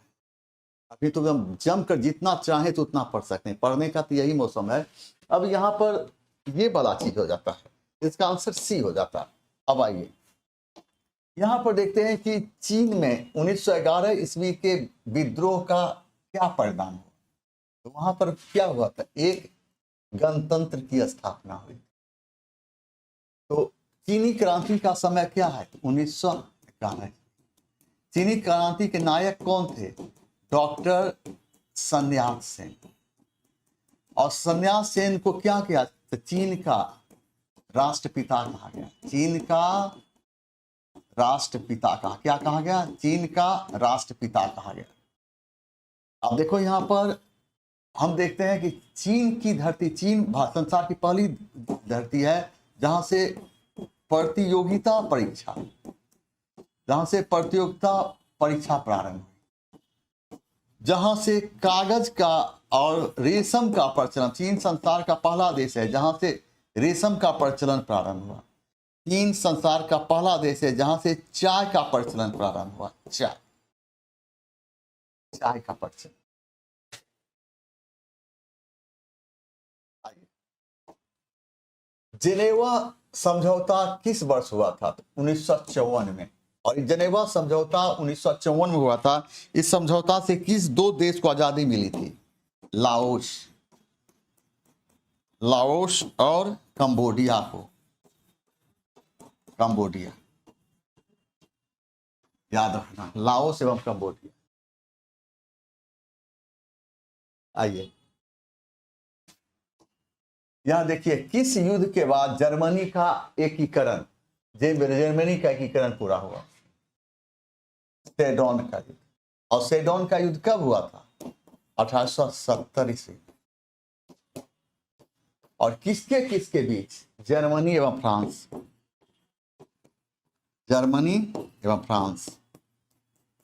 अभी तो हम जमकर जितना चाहें तो उतना पढ़ सकते हैं। पढ़ने का तो यही मौसम है। अब यहाँ पर ये बड़ा चीज हो जाता है, इसका आंसर सी हो जाता है। अब आइए यहाँ पर देखते हैं कि चीन में 1911 ईस्वी के विद्रोह का क्या परिणाम हुआ। तो वहां पर क्या हुआ था, एक गणतंत्र की स्थापना हुई। तो चीनी क्रांति का समय क्या है, 1911। चीनी क्रांति के नायक कौन थे, डॉक्टर सन्याल सेन। और सन्याल सेन को क्या किया, तो चीन का राष्ट्रपिता कहा गया। चीन का राष्ट्रपिता कहा, क्या कहा गया, चीन का राष्ट्रपिता कहा गया। अब देखो यहाँ पर हम देखते हैं कि चीन की धरती, चीन संसार की पहली धरती है जहां से प्रतियोगिता परीक्षा, जहां से प्रतियोगिता परीक्षा प्रारंभ हुई, जहां से कागज का और रेशम का प्रचलन, चीन संसार का पहला देश है जहां से रेशम का प्रचलन प्रारंभ हुआ। चीन संसार का पहला देश है जहां से चाय का प्रचलन प्रारंभ हुआ। चाय का प्रचलन। जेनेवा समझौता किस वर्ष हुआ था, 1954 में। और जेनेवा समझौता 1954 में हुआ था। इस समझौता से किस दो देश को आजादी मिली थी, लाओस, लाओस और कंबोडिया को। कंबोडिया याद रखना, लाओस एवं कंबोडिया। आइए यहां देखिए, किस युद्ध के बाद जर्मनी का एकीकरण, जर्मनी का एकीकरण पूरा हुआ, सेडोन का युद्ध। और सेडोन का युद्ध कब हुआ था, 1870 ईस्वी। और किसके किसके बीच, जर्मनी एवं फ्रांस, जर्मनी एवं फ्रांस।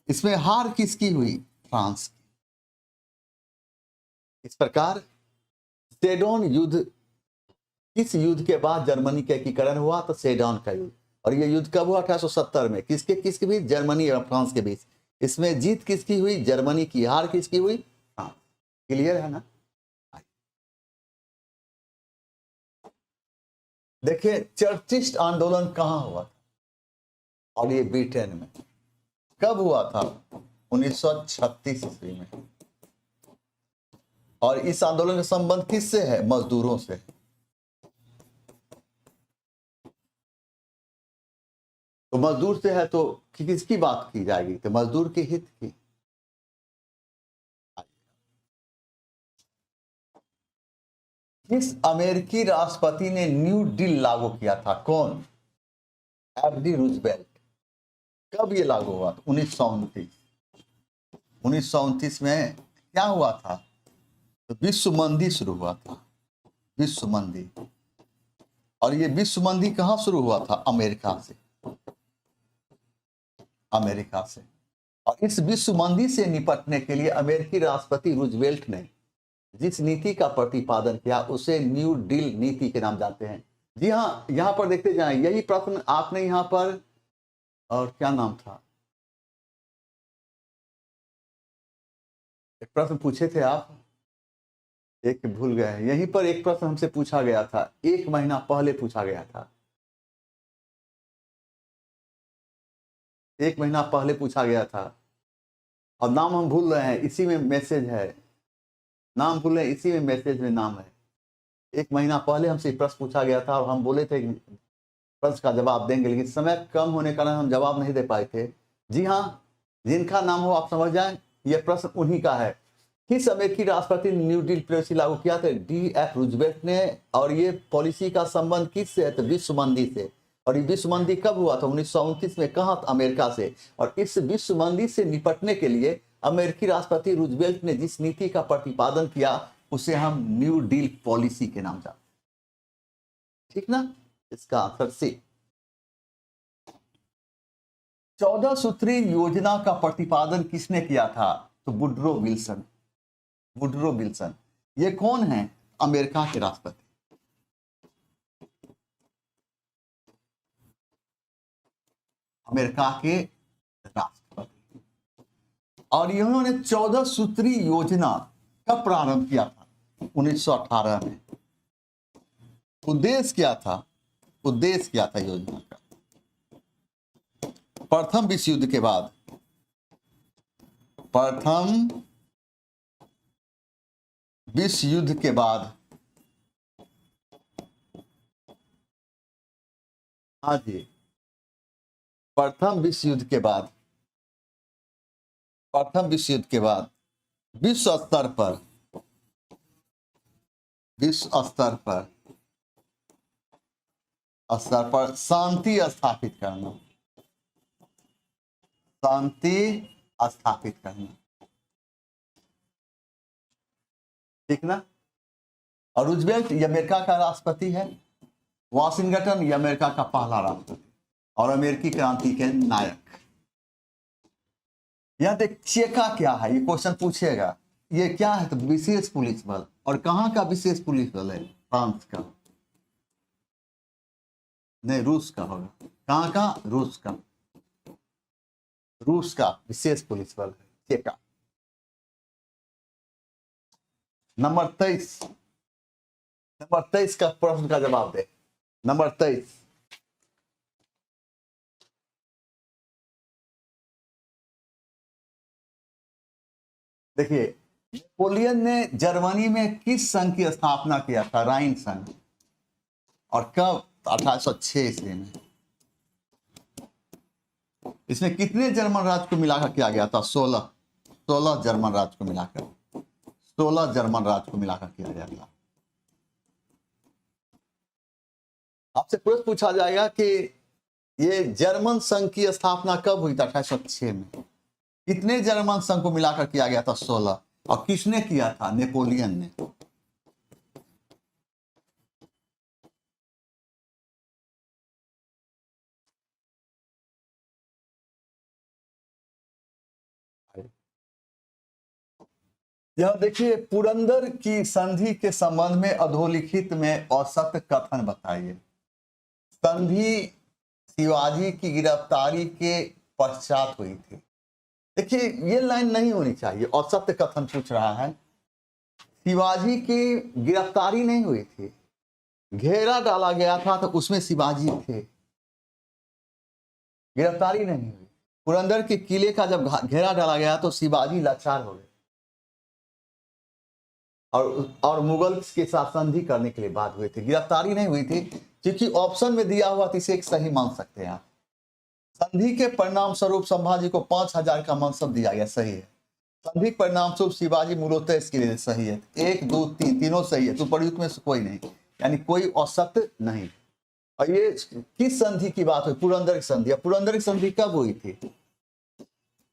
इसमें हार किसकी हुई, फ्रांस की। इस प्रकार सेडोन युद्ध, किस युद्ध के बाद जर्मनी का एकीकरण हुआ, तो सेडोन का युद्ध। और यह युद्ध कब हुआ, 1870 में। किसके किसके बीच, जर्मनी एवं फ्रांस के बीच। इसमें जीत किसकी हुई, जर्मनी की। हार किसकी हुई, फ्रांस। क्लियर है ना। देखिए चर्चिस्ट आंदोलन कहां हुआ था, और ये ब्रिटेन में। कब हुआ था, 1936 ईस्वी में। और इस आंदोलन का संबंध किससे है, मजदूरों से। तो मजदूर से है तो किसकी बात की जाएगी, तो मजदूर के हित की। किस अमेरिकी राष्ट्रपति ने न्यू डील लागू किया था, कौन, एफडी रूजवेल्ट। कब ये लागू हुआ, 1929। 1929 में क्या हुआ था, तो विश्व मंदी शुरू हुआ था, विश्व मंदी। और ये विश्व मंदी कहां शुरू हुआ था, अमेरिका से, अमेरिका से। और इस विश्व मंदी से निपटने के लिए अमेरिकी राष्ट्रपति रूजवेल्ट ने जिस नीति का प्रतिपादन किया उसे न्यू डील नीति के नाम जानते हैं। जी हाँ, यहां पर देखते जाएं, यही प्रश्न आपने यहां पर, और क्या नाम था, एक प्रश्न पूछे थे आप, एक भूल गए। यहीं पर एक प्रश्न हमसे पूछा गया था, 1 महीना पहले पूछा गया था, 1 महीना पहले पूछा गया था। और नाम हम भूल रहे हैं, इसी में मैसेज है, नाम भूल रहे हैं, इसी में मैसेज में नाम है। 1 महीना पहले हमसे प्रश्न पूछा गया था और हम बोले थे कि प्रश्न का जवाब देंगे, लेकिन समय कम होने के कारण हम जवाब नहीं दे पाए थे। जी हाँ, जिनका नाम हो आप समझ जाएं, यह प्रश्न उन्हीं का है। किस अमेरिकी राष्ट्रपति ने न्यू डील पॉलिसी लागू किया था? D.F. रूजवेल्ट ने। और ये पॉलिसी का संबंध किससे है? तो विश्व मंदी से। और ये विश्व मंदी कब हुआ था? 1929 में। कहाँ? अमेरिका से। और इस विश्व मंदी से निपटने के लिए अमेरिकी राष्ट्रपति रूजवेल्ट ने जिस नीति का प्रतिपादन किया उसे हम न्यू डील पॉलिसी के नाम जानते, ठीक ना? इसका आंसर सी। 14 सूत्री योजना का प्रतिपादन किसने किया था? तो वुडरो विल्सन। वुडरो विल्सन ये कौन है? अमेरिका के राष्ट्रपति। अमेरिका के राष्ट्रपति। और इन्होंने 14 सूत्री योजना कब प्रारंभ किया था? 1918 में। उद्देश्य क्या था? उद्देश्य क्या था योजना का? प्रथम विश्व युद्ध के बाद, प्रथम विश्व युद्ध के बाद, हाँ जी, प्रथम विश्व युद्ध के बाद, प्रथम विश्व युद्ध के बाद विश्व स्तर पर, विश्व स्तर पर शांति स्थापित करना, शांति स्थापित करना, ठीक ना? और रूजवेल्ट ये अमेरिका का राष्ट्रपति है। वाशिंगटन ये अमेरिका का पहला राष्ट्रपति और अमेरिकी क्रांति के नायक। यहां देख चेका क्या है, ये क्वेश्चन पूछेगा। ये क्या है? तो विशेष पुलिस बल। और कहां का विशेष पुलिस बल है? फ्रांस का, नहीं रूस का होगा। कहां का? रूस का। रूस का विशेष पुलिस बल है चेका। नंबर 23, नंबर 23 का प्रश्न का जवाब दे। नंबर 23, देखिए नेपोलियन ने जर्मनी में किस संघ की स्थापना किया था? राइन संघ। और कब? 1806 ईस्वी में। इसमें कितने जर्मन राज्य को मिलाकर किया गया था? 16 जर्मन राज्य को मिलाकर, 16 जर्मन राज्य को मिलाकर किया गया था। आपसे प्रश्न पूछा जाएगा कि ये जर्मन संघ की स्थापना कब हुई था? 1806 में। कितने जर्मन संघ को मिलाकर किया गया था? 16। और किसने किया था? नेपोलियन ने। यह देखिए, पुरंदर की संधि के संबंध में अधोलिखित में औसत कथन बताइए। संधि शिवाजी की गिरफ्तारी के पश्चात हुई थी। देखिए ये लाइन नहीं होनी चाहिए, औसत कथन पूछ रहा है। शिवाजी की गिरफ्तारी नहीं हुई थी, घेरा डाला गया था तो उसमें शिवाजी थे, गिरफ्तारी नहीं हुई। पुरंदर के किले का जब घेरा डाला गया तो शिवाजी लाचार हो गए और मुगल के साथ संधि करने के लिए बात हुई थी, गिरफ्तारी नहीं हुई थी। क्योंकि ऑप्शन में दिया हुआ तो इसे एक सही मान सकते हैं आप। संधि के परिणाम स्वरूप संभाजी को 5000 का मनसब दिया गया, सही है। संधि के परिणाम स्वरूप शिवाजी मूलतः इसके लिए सही है। 1 2 3 तीनों सही है, तो प्रयुक्त में से कोई नहीं, यानी कोई औसत नहीं। और ये किस संधि की बात हुई? पुरंदर की संधि। पुरंदर की संधि कब हुई थी?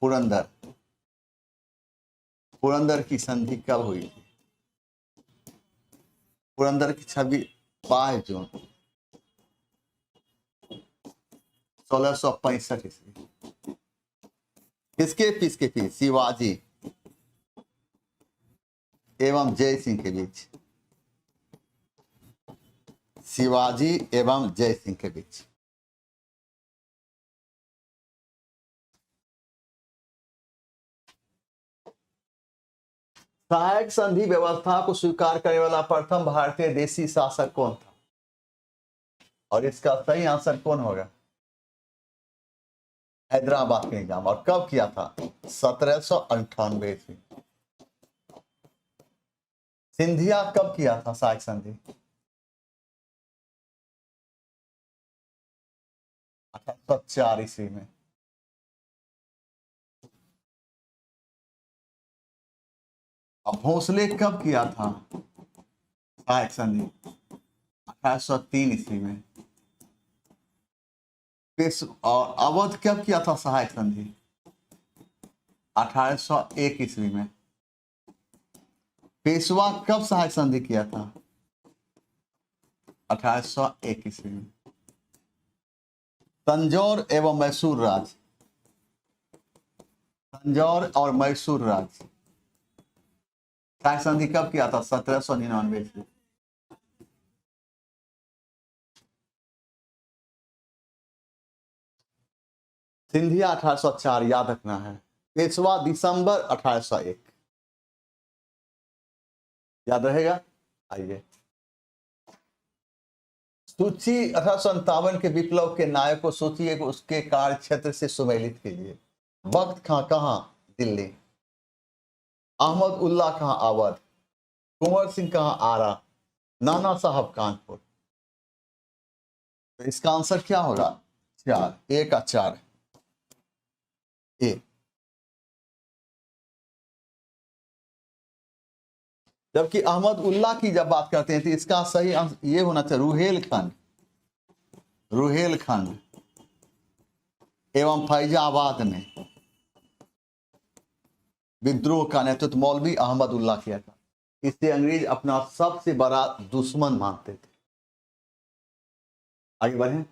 पुरंदर, पुरंदर की संधि कब हुई थी? पुरंदर की 22 जून 1665 ईस्वी। किसके बीच? शिवाजी एवं जय सिंह के बीच। शिवाजी एवं जय सिंह के बीच। सहायक संधि व्यवस्था को स्वीकार करने वाला प्रथम भारतीय देशी शासक कौन था? और इसका सही आंसर कौन होगा? हैदराबाद के निजाम। और कब किया था? 1798 ईस्वी। सिंधिया कब किया था सहायक संधि? 1804 ईस्वी में। अब भोसले कब किया था सहायक संधि? 1803 ईस्वी में। और अवध कब किया था सहायक संधि? 1801 ईस्वी में। पेशवा कब सहायक संधि किया था? 1801 ईस्वी में। तंजौर एवं मैसूर राज, तंजौर और मैसूर राज सहायक संधि कब किया था? 1799 ईस्वी। सिंधिया 1804 याद रखना है। पेशवा दिसंबर 1801 याद रहेगा। आइए, सूची 1857 के विप्लव के नायक को सोचिए कि उसके कार्य क्षेत्र से सुमेलित कीजिए। वक्त खां कहां? दिल्ली। अहमद उल्ला कहां? अवध। कुंवर सिंह कहां? आरा। नाना साहब कानपुर। तो इसका आंसर क्या होगा? 4, ए का 4 ए। जबकि अहमद उल्ला की जब बात करते हैं तो इसका सही आंसर ये होना चाहिए रुहेलखंड, रुहेलखंड एवं फैजाबाद में विद्रोह का नेतृत्व मौलवी अहमद उल्ला किया था। इससे अंग्रेज अपना सबसे बड़ा दुश्मन मानते थे। आगे बढ़े।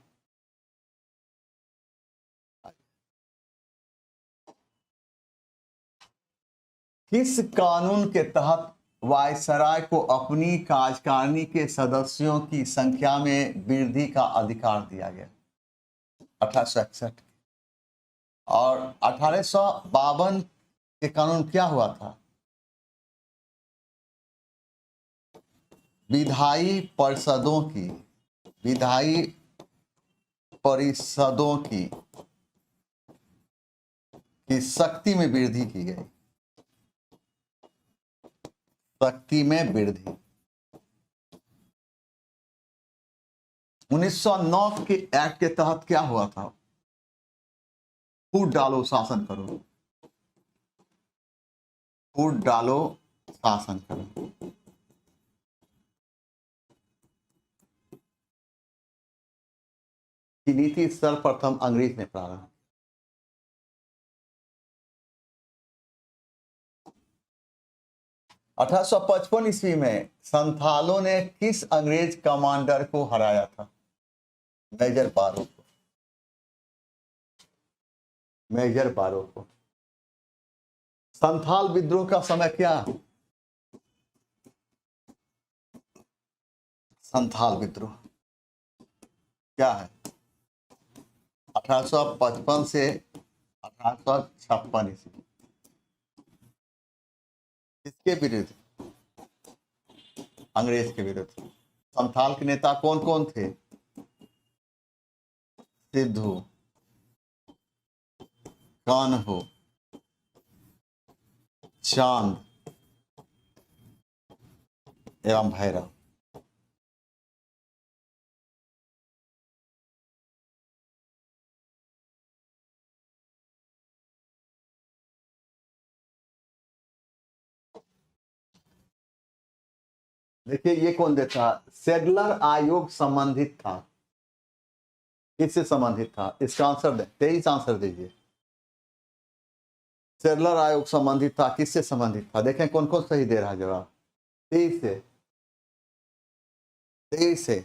किस कानून के तहत वायसराय को अपनी कार्यकारिणी के सदस्यों की संख्या में वृद्धि का अधिकार दिया गया? 1861। और 1852 के कानून क्या हुआ था? विधायी परिषदों की, विधायी परिषदों की शक्ति में वृद्धि की गई, शक्ति में वृद्धि। 1909 के एक्ट के तहत क्या हुआ था? फूट डालो शासन करो, फूट डालो शासन करो। की नीति सर्वप्रथम अंग्रेज ने प्रारंभ। अठारह सौ 55 ईस्वी में संथालों ने किस अंग्रेज कमांडर को हराया था? मेजर बारो को, मेजर बारो को। संथाल विद्रोह का समय क्या? संथाल विद्रोह क्या है? 1855 से 1856 ईस्वी। किसके विरुद्ध? अंग्रेज के विरुद्ध। संथाल के नेता कौन कौन थे? सिद्धू, कान्हो, चांद एवं भैरव। देखिए ये कौन देता? सेडलर आयोग संबंधित था। किससे संबंधित था? इसका आंसर दे, 23 आंसर दीजिए। सेडलर आयोग संबंधित था। किससे संबंधित था? देखें कौन कौन सही दे रहा है जवाब। 23 से, 23 से।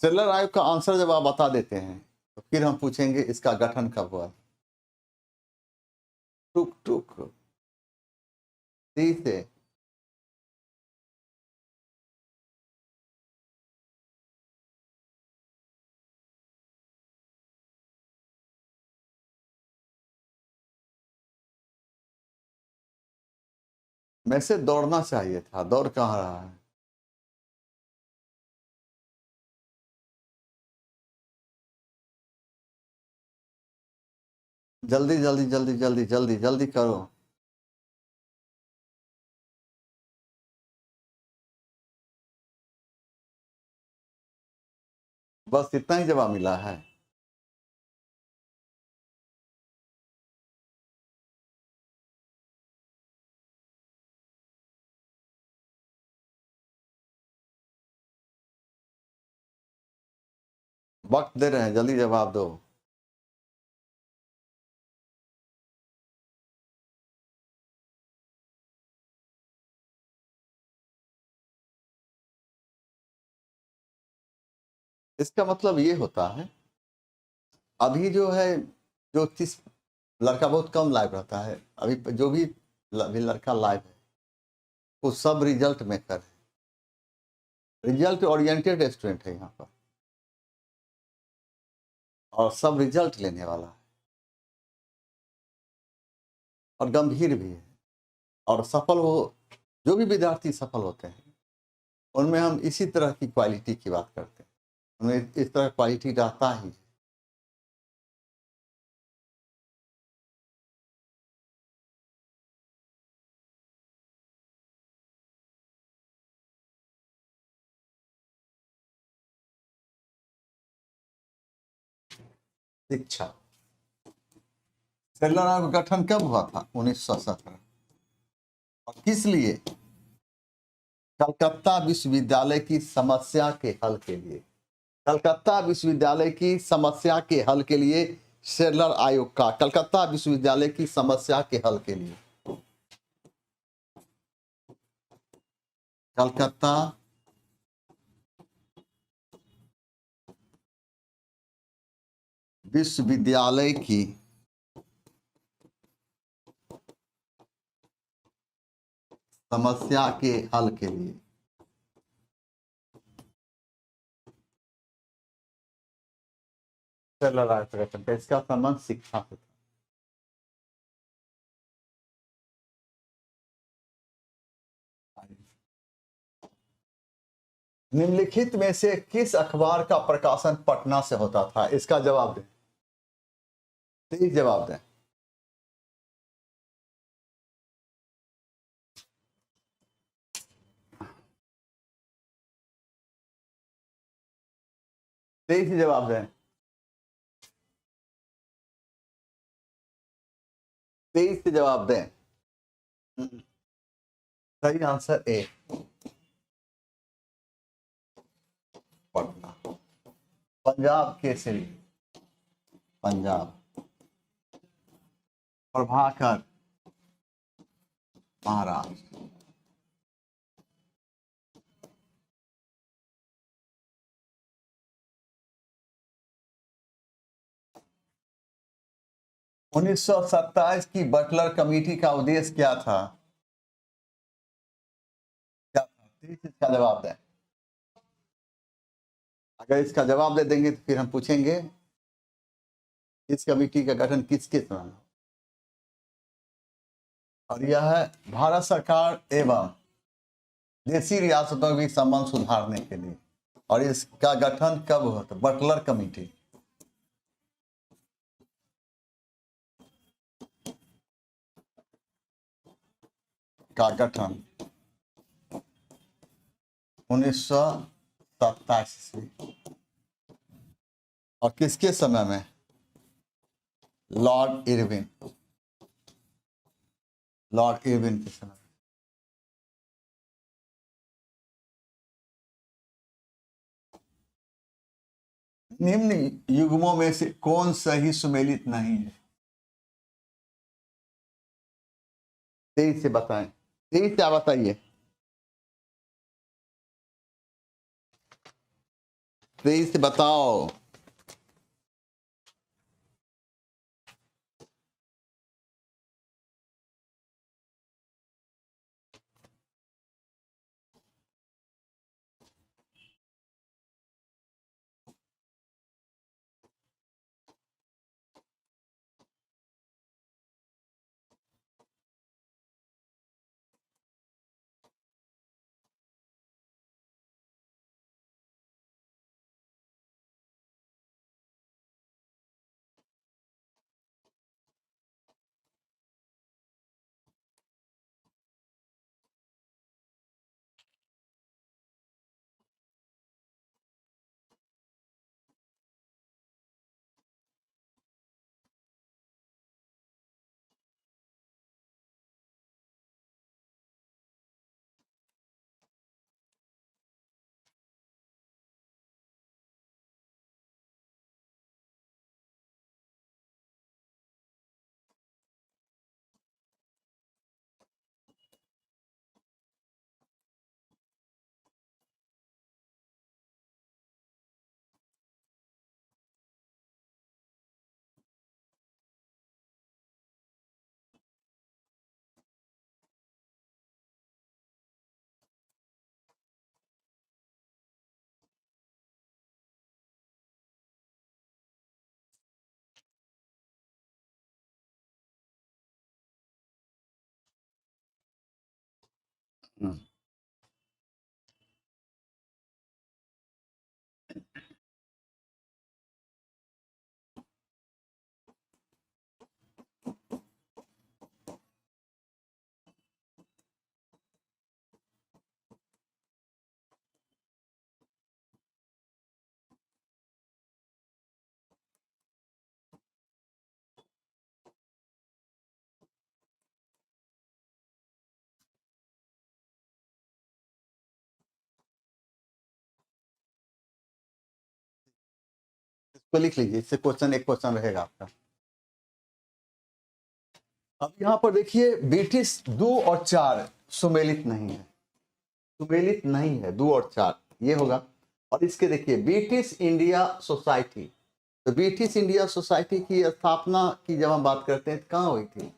सेडलर आयोग का आंसर जब आप बता देते हैं तो फिर हम पूछेंगे इसका गठन कब हुआ। टुक टुक 23 से। में से दौड़ना चाहिए था, दौड़ कहाँ रहा है? जल्दी जल्दी जल्दी जल्दी जल्दी जल्दी करो। बस इतना ही जवाब मिला है। वक्त दे रहे हैं, जल्दी जवाब दो। इसका मतलब ये होता है, अभी जो है, जो जिस लड़का बहुत कम लाइव रहता है, अभी जो भी अभी लड़का लाइव है वो सब रिजल्ट मेकर है, रिजल्ट ओरिएंटेड स्टूडेंट है यहाँ पर, और सब रिजल्ट लेने वाला है, और गंभीर भी है। और सफल हो, जो भी विद्यार्थी सफल होते हैं उनमें हम इसी तरह की क्वालिटी की बात करते हैं, उनमें इस तरह क्वालिटी रहता ही है। शिक्षा सेलर आयोग का गठन कब हुआ था? 1917। और किस लिए? कलकत्ता विश्वविद्यालय की समस्या के हल के लिए। कलकत्ता विश्वविद्यालय की समस्या के हल के लिए सेलर आयोग का, कलकत्ता विश्वविद्यालय की समस्या के हल के लिए, कलकत्ता विश्वविद्यालय की समस्या के हल के लिए। सेलर आयोग का गठन, इसका संबंध शिक्षा से था। निम्नलिखित में से किस अखबार का प्रकाशन पटना से होता था? इसका जवाब दें, तेज जवाब दें। तेज जवाब दें, तेज से जवाब दें। सही आंसर ए, पटना। पंजाब केसरी, पंजाब। प्रभाकर, महाराष्ट्र। उन्नीस सौ सत्ताईस की बटलर कमेटी का उद्देश्य क्या था? क्या था? इसका जवाब दें। अगर इसका जवाब दे देंगे तो फिर हम पूछेंगे इस कमेटी का गठन किसके समय में? और यह है भारत सरकार एवं देशी रियासतों के संबंध सुधारने के लिए। और इसका गठन कब हुआ था? बटलर कमेटी का गठन 1927 ईस्वी। और किसके समय में? लॉर्ड इरविन, लॉर्ड इरविन के समय। निम्न युग्मों में से कौन सही सुमेलित नहीं है? तेईस से बताएं, तेईस क्या बताइए, तेईस से बताओ। हम्म। इसको लिख लीजिए, इससे क्वेश्चन, एक क्वेश्चन रहेगा आपका। अब यहाँ पर देखिए, ब्रिटिश 2 और 4 सुमेलित नहीं है, सुमेलित नहीं है, 2 और 4 ये होगा। और इसके देखिए, ब्रिटिश इंडिया सोसाइटी, तो ब्रिटिश इंडिया सोसाइटी की स्थापना की जब हम बात करते हैं तो कहाँ हुई थी,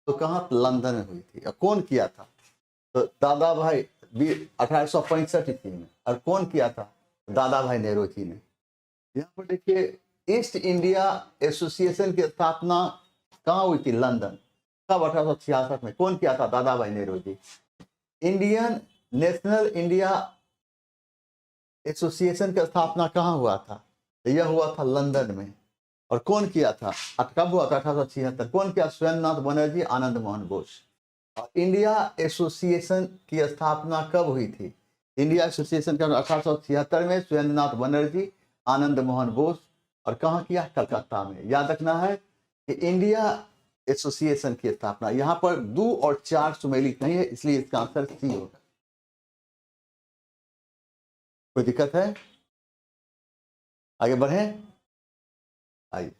तो कहाँ, लंदन में हुई थी। और कौन किया था, तो दादा भाई 1865 ईस्वी में। और कौन किया था, दादा भाई नेहरू जी ने। यहाँ पर देखिए, ईस्ट इंडिया एसोसिएशन की स्थापना कहाँ हुई थी, लंदन, कब, 1866 में। कौन किया था, दादा भाई Nehru ji. Indian national India association की स्थापना कहाँ हुआ था, तो यह हुआ था लंदन में। और कौन किया था, कब हुआ था, 1876। कौन किया, सुरेंद्रनाथ बनर्जी, आनंद मोहन बोस। और इंडिया एसोसिएशन की स्थापना कब हुई थी, इंडिया एसोसिएशन का 1876 में, सुरेंद्रनाथ बनर्जी, आनंद मोहन बोस। और कहाँ किया, कलकत्ता में। याद रखना है कि इंडिया एसोसिएशन की स्थापना, यहाँ पर 2 और 4 सुमेलित नहीं है, इसलिए इसका आंसर सी होगा। कोई दिक्कत है, आगे बढ़े, आइए।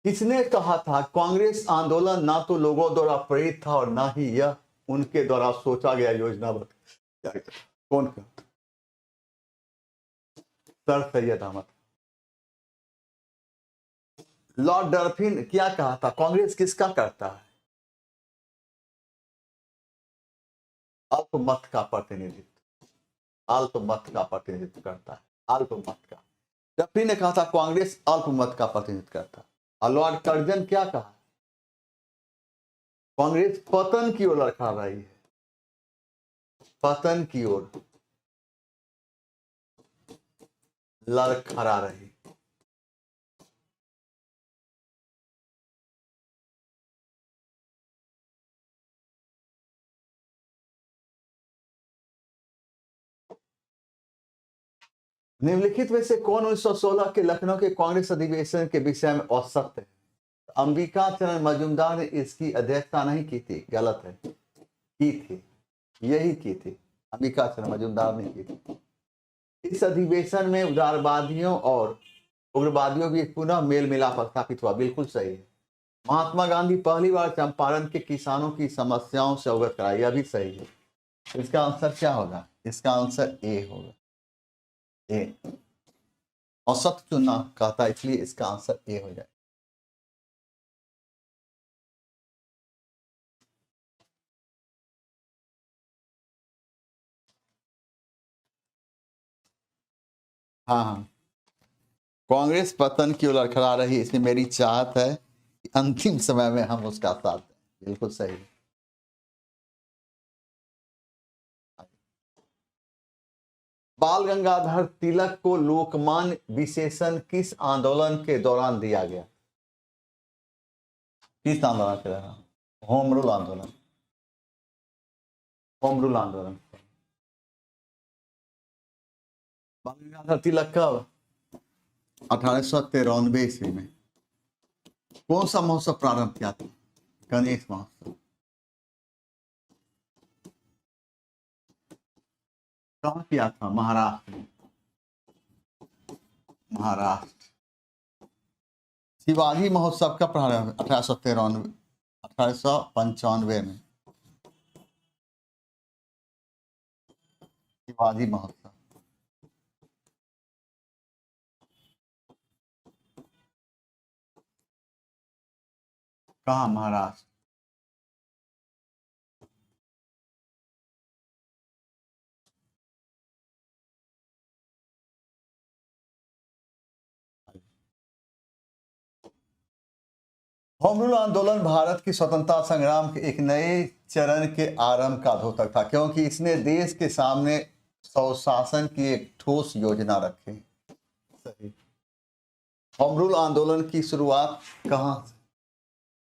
किसने कहा था, कांग्रेस आंदोलन ना तो लोगों द्वारा प्रेरित था और ना ही यह उनके द्वारा सोचा गया योजनाबद्ध। कौन का, सर सैयद अहमद। लॉर्ड डर्फिन क्या कहा था, कांग्रेस किसका करता है, अल्पमत का प्रतिनिधित्व, अल्पमत का प्रतिनिधित्व करता है, अल्पमत का। डर्फिन ने कहा था कांग्रेस अल्पमत का प्रतिनिधित्व करता है। और लॉर्ड कर्जन क्या कहा, कांग्रेस पतन की ओर लड़खड़ा रही है, पतन की ओर लड़खड़ा रही। निम्नलिखित में से कौन 1916 के लखनऊ के कांग्रेस अधिवेशन के विषय में असत्य है, अंबिका चरण मजूमदार ने इसकी अध्यक्षता नहीं की थी, गलत है, की थी, यही की थी, अंबिका चरण मजूमदार ने की थी। इस अधिवेशन में उदारवादियों और उग्रवादियों की पुनः मेल मिलाप स्थापित हुआ, बिल्कुल सही है। महात्मा गांधी पहली बार चंपारण के किसानों की समस्याओं से अवगत कराया, यह भी सही है। इसका आंसर क्या होगा, इसका आंसर ए होगा, ए। औसत चुनना कहता है, इसलिए इसका आंसर ए हो जाए। हाँ हाँ, कांग्रेस पतन की ओर लड़खड़ा रही, इसमें मेरी चाहत है कि अंतिम समय में हम उसका साथ दें, बिल्कुल सही है। बाल गंगाधर तिलक को लोकमान्य विशेषण किस आंदोलन के दौरान दिया गया, किस आंदोलन के दौरान, होम रूल आंदोलन, होम रूल आंदोलन। बाल गंगाधर तिलक कब, 1893 ईस्वी में। कौन सा महोत्सव प्रारंभ किया था, गणेश महोत्सव। कहाँ किया था, महाराष्ट्र में, महाराष्ट्र। शिवाजी महोत्सव का प्रारंभ 1895 में, शिवाजी महोत्सव। कहाँ, महाराष्ट्र। होम रूल आंदोलन भारत की स्वतंत्रता संग्राम के एक नए चरण के आरंभ का द्योतक था, क्योंकि इसने देश के सामने स्वशासन की एक ठोस योजना रखी। सही। होम रूल आंदोलन की शुरुआत कहाँ से?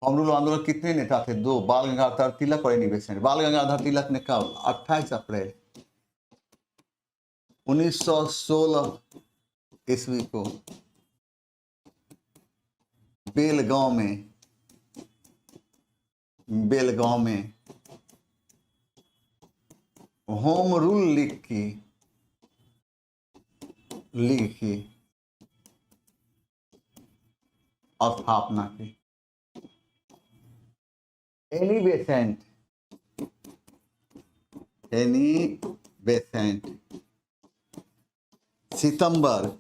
होम रूल आंदोलन कितने नेता थे? दो, बाल गंगाधर तिलक और एनी बेसेंट। बाल गंगाधर तिलक ने कब? 28 अप्रैल 1916 ईस्वी को बेलगांव में होम रूल लीग की स्थापना की। एनी बेसेंट सितंबर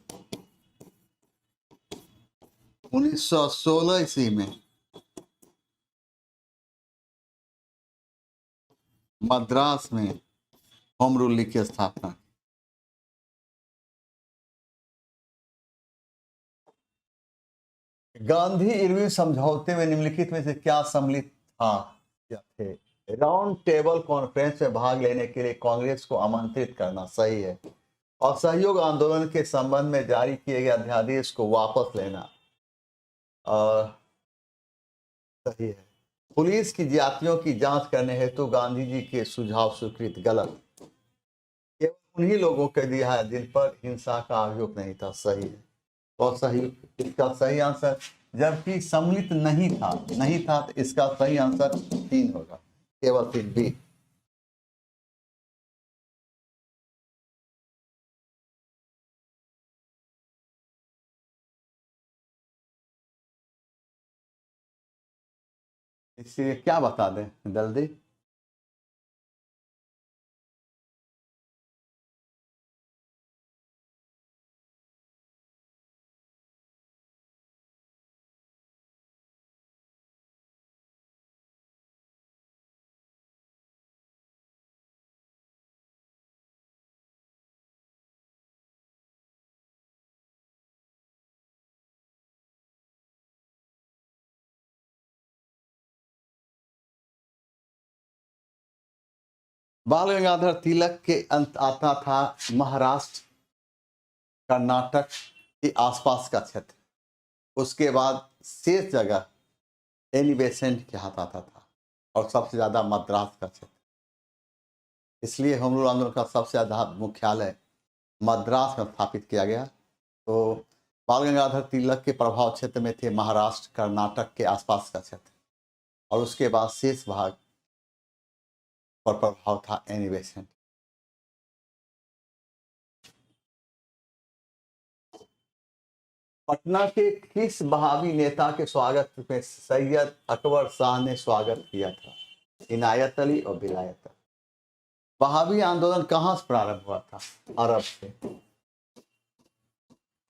1916 ईस्वी में मद्रास में होम रूल लीग की स्थापना। गांधी इरविन समझौते में निम्नलिखित में से क्या सम्मिलित था या थे? राउंड टेबल कॉन्फ्रेंस में भाग लेने के लिए कांग्रेस को आमंत्रित करना। सही है। असहयोग आंदोलन के संबंध में जारी किए गए अध्यादेश को वापस लेना। सही है। पुलिस की जातियों की जांच करने हेतु गांधी जी के सुझाव स्वीकृत। गलत। केवल उन्हीं लोगों के दिया है जिन पर हिंसा का अभियोग नहीं था। सही है। और सही, इसका सही आंसर, जबकि सम्मिलित नहीं था तो इसका सही आंसर 3 होगा, केवल 3 बी। इससे क्या बता दें जल्दी? बाल गंगाधर तिलक के अंत आता था महाराष्ट्र, कर्नाटक के आसपास का क्षेत्र। उसके बाद शेष जगह एनी बेसेंट के हाथ आता था और सबसे ज्यादा मद्रास का क्षेत्र। इसलिए होम रूल आंदोलन का सबसे ज्यादा मुख्यालय मद्रास में स्थापित किया गया। तो बाल गंगाधर तिलक के प्रभाव क्षेत्र में थे महाराष्ट्र, कर्नाटक के आसपास का क्षेत्र, और उसके बाद शेष भाग पर प्रभाव था एनी बेसेंट। पटना के किस बहावी नेता के स्वागत में सैयद अकबर शाह ने स्वागत किया था? इनायत अली और विलायत अली। बहावी आंदोलन कहां से प्रारंभ हुआ था? अरब से।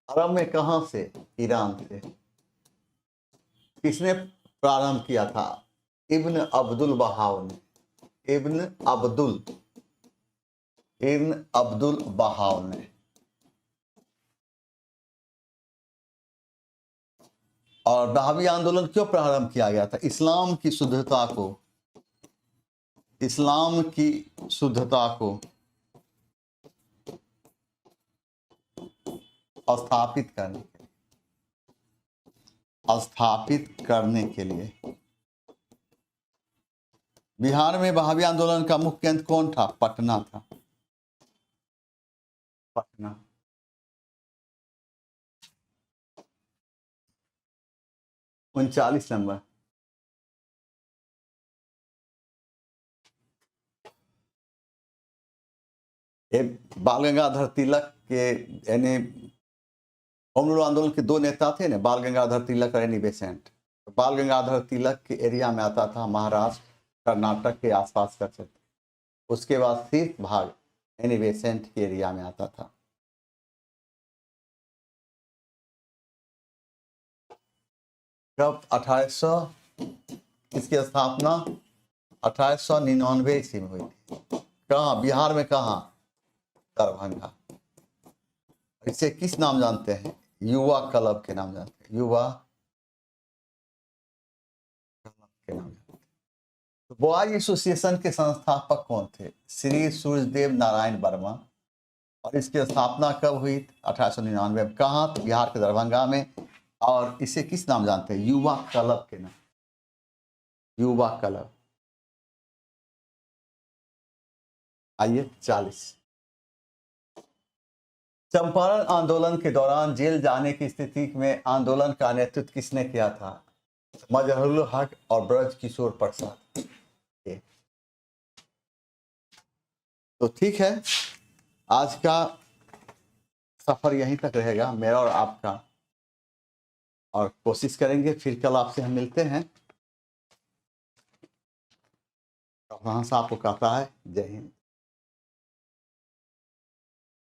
अरब में कहां से? ईरान से। किसने प्रारंभ किया था? इब्न अब्दुल बहाव ने। इब्न अब्दुल बहाव ने। और बहावी आंदोलन क्यों प्रारंभ किया गया था? इस्लाम की शुद्धता को स्थापित करने के लिए। बिहार में बहावी आंदोलन का मुख्य केंद्र कौन था? पटना था। पटना। उनचालीस नंबर। बाल गंगाधर तिलक के यानी होम रूल आंदोलन के 2 नेता थे ना, बाल गंगाधर तिलक और एनी बेसेंट। बाल गंगाधर तिलक के एरिया में आता था महाराष्ट्र, कर्नाटक के आसपास का क्षेत्र। उसके बाद शेष भाग एनी बेसेंट के एरिया में आता था। कब? 1800, इसकी स्थापना 1899 ईस्वी में हुई थी। कहाँ? बिहार में। कहाँ? दरभंगा। इसे किस नाम जानते हैं? युवा क्लब के नाम जानते हैं। युवा बॉयज एसोसिएशन के संस्थापक कौन थे? श्री सूर्यदेव नारायण वर्मा। और इसकी स्थापना कब हुई? 1899 में। कहाँ? बिहार के दरभंगा में। और इसे किस नाम जानते हैं? युवा क्लब के नाम। युवा क्लब। आइए 40। चंपारण आंदोलन के दौरान जेल जाने की स्थिति में आंदोलन का नेतृत्व किसने किया था? मजहरूल हक और ब्रज किशोर प्रसाद। तो ठीक है, आज का सफर यहीं तक रहेगा मेरा और आपका, और कोशिश करेंगे फिर कल आपसे हम मिलते हैं। वहां से आपको कहता है जय हिंद।